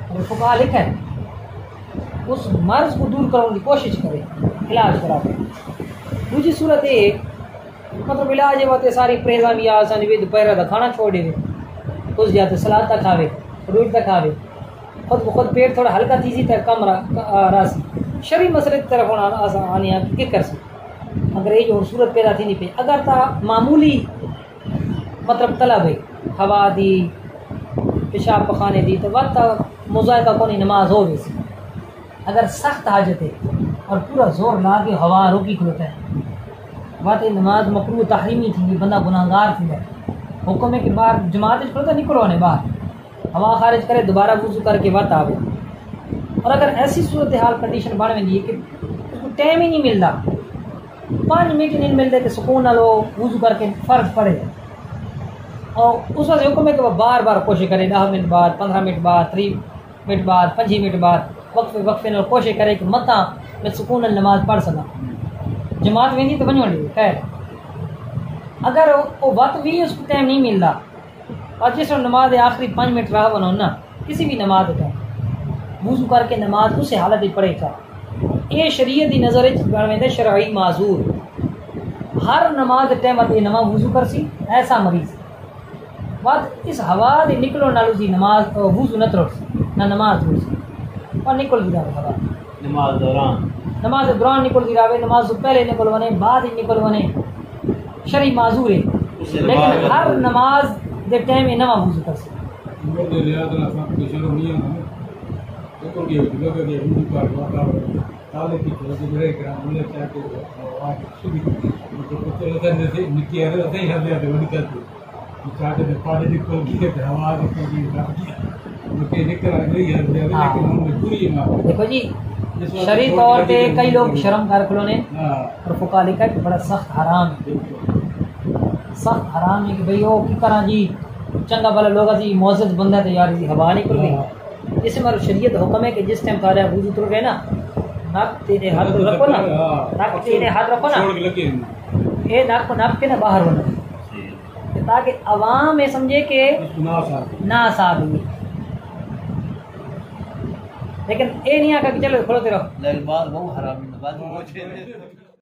अगर फुकाहा लिखा है उस मर्ज को दूर करने की कोशिश करे, इलाज करा दे। दूसरी सूरत है मतलब इलाज है वो सारी परहेजा भी आसान भी दोपहर का खाना छोड़ दे, उस जाते सलाद तक खावे, फ्रूट तक खावे, खुद ब खुद पेट थोड़ा हल्का थी त कम रासी शरी मसले की तरफ आने के कर सी अगर ये जो सूरत पैदा थी नहीं पे अगर ता मामूली मतलब तलब है हवा दी पेशाब पखाने दी तो वक्त मुजायका को नहीं नमाज हो वैसी अगर सख्त हाजत है और पूरा जोर ला के हवा रोकी खुलता है वत नमाज मकरू तहरीमी थी बंदा गुनाहगार थी हुक्म के बाहर जमात खुलता निकलो ने बाहर हवा खारिज करे दोबारा वुजू करके वत आवे और अगर ऐसी सूरत हाल कंडीशन बन वेंदी है कि उसको टाइम ही नहीं मिलता 5 मिनट नहीं मिलते कि सुकून लो वुजू करके फर्ज पड़े और उस वक्त हुक्म है कि वह बार बार कोशिश करे 10 मिनट बाद 15 मिनट बाद 3 मिनट बाद 5 मिनट बाद वक्फे न कोशिश करे कि मता मैं सुकून नमाज पढ़ सका जमात वेंदी तो वञो खैर अगर वो वक्त भी उसको टाइम नहीं मिलता और जिस नमाज आखिरी 5 मिनट रहा वनो ना किसी भी नमाज का वुजू करके नमाज उस हालत पढ़े था ये शरीयत की नज़र शरई माजूर हर नमाज टाइम नमाज वुजू कर सी ऐसा मरीज बात इस हवा दे निकलो नालू सी नमाज वुजू न तोड़ सी ना नमाज हो सी और निकल दी हवा नमाज दौरान निकल दी रहे नमाज से पहले निकल वने बाद ही निकल वने शरई माजूर है लेकिन हर नमाज दे टाइम नवा वुजू कर सी देखो जी शरीर तौर पे कई लोग शर्म कर खिलौने और फुका लिखा कि बड़ा सख्त हराम है कि भाई ओ की करा जी चंगा भला लोग जी मोअज़्ज़ज़ बंदा तो यार जी हवा निकल गई इससे हमारा शरीयत हुक्म है कि जिस टाइम तारा वुजू तुर गए ना नाक तेरे हाथ रखो ना नाक तेरे हाथ रखो ना ये नाक को नाप के ना बाहर होना ताकि अवाम में समझे कि ना साहब लेकिन ये नहीं आका कि चलो खड़ोते रहो बहुत हरामी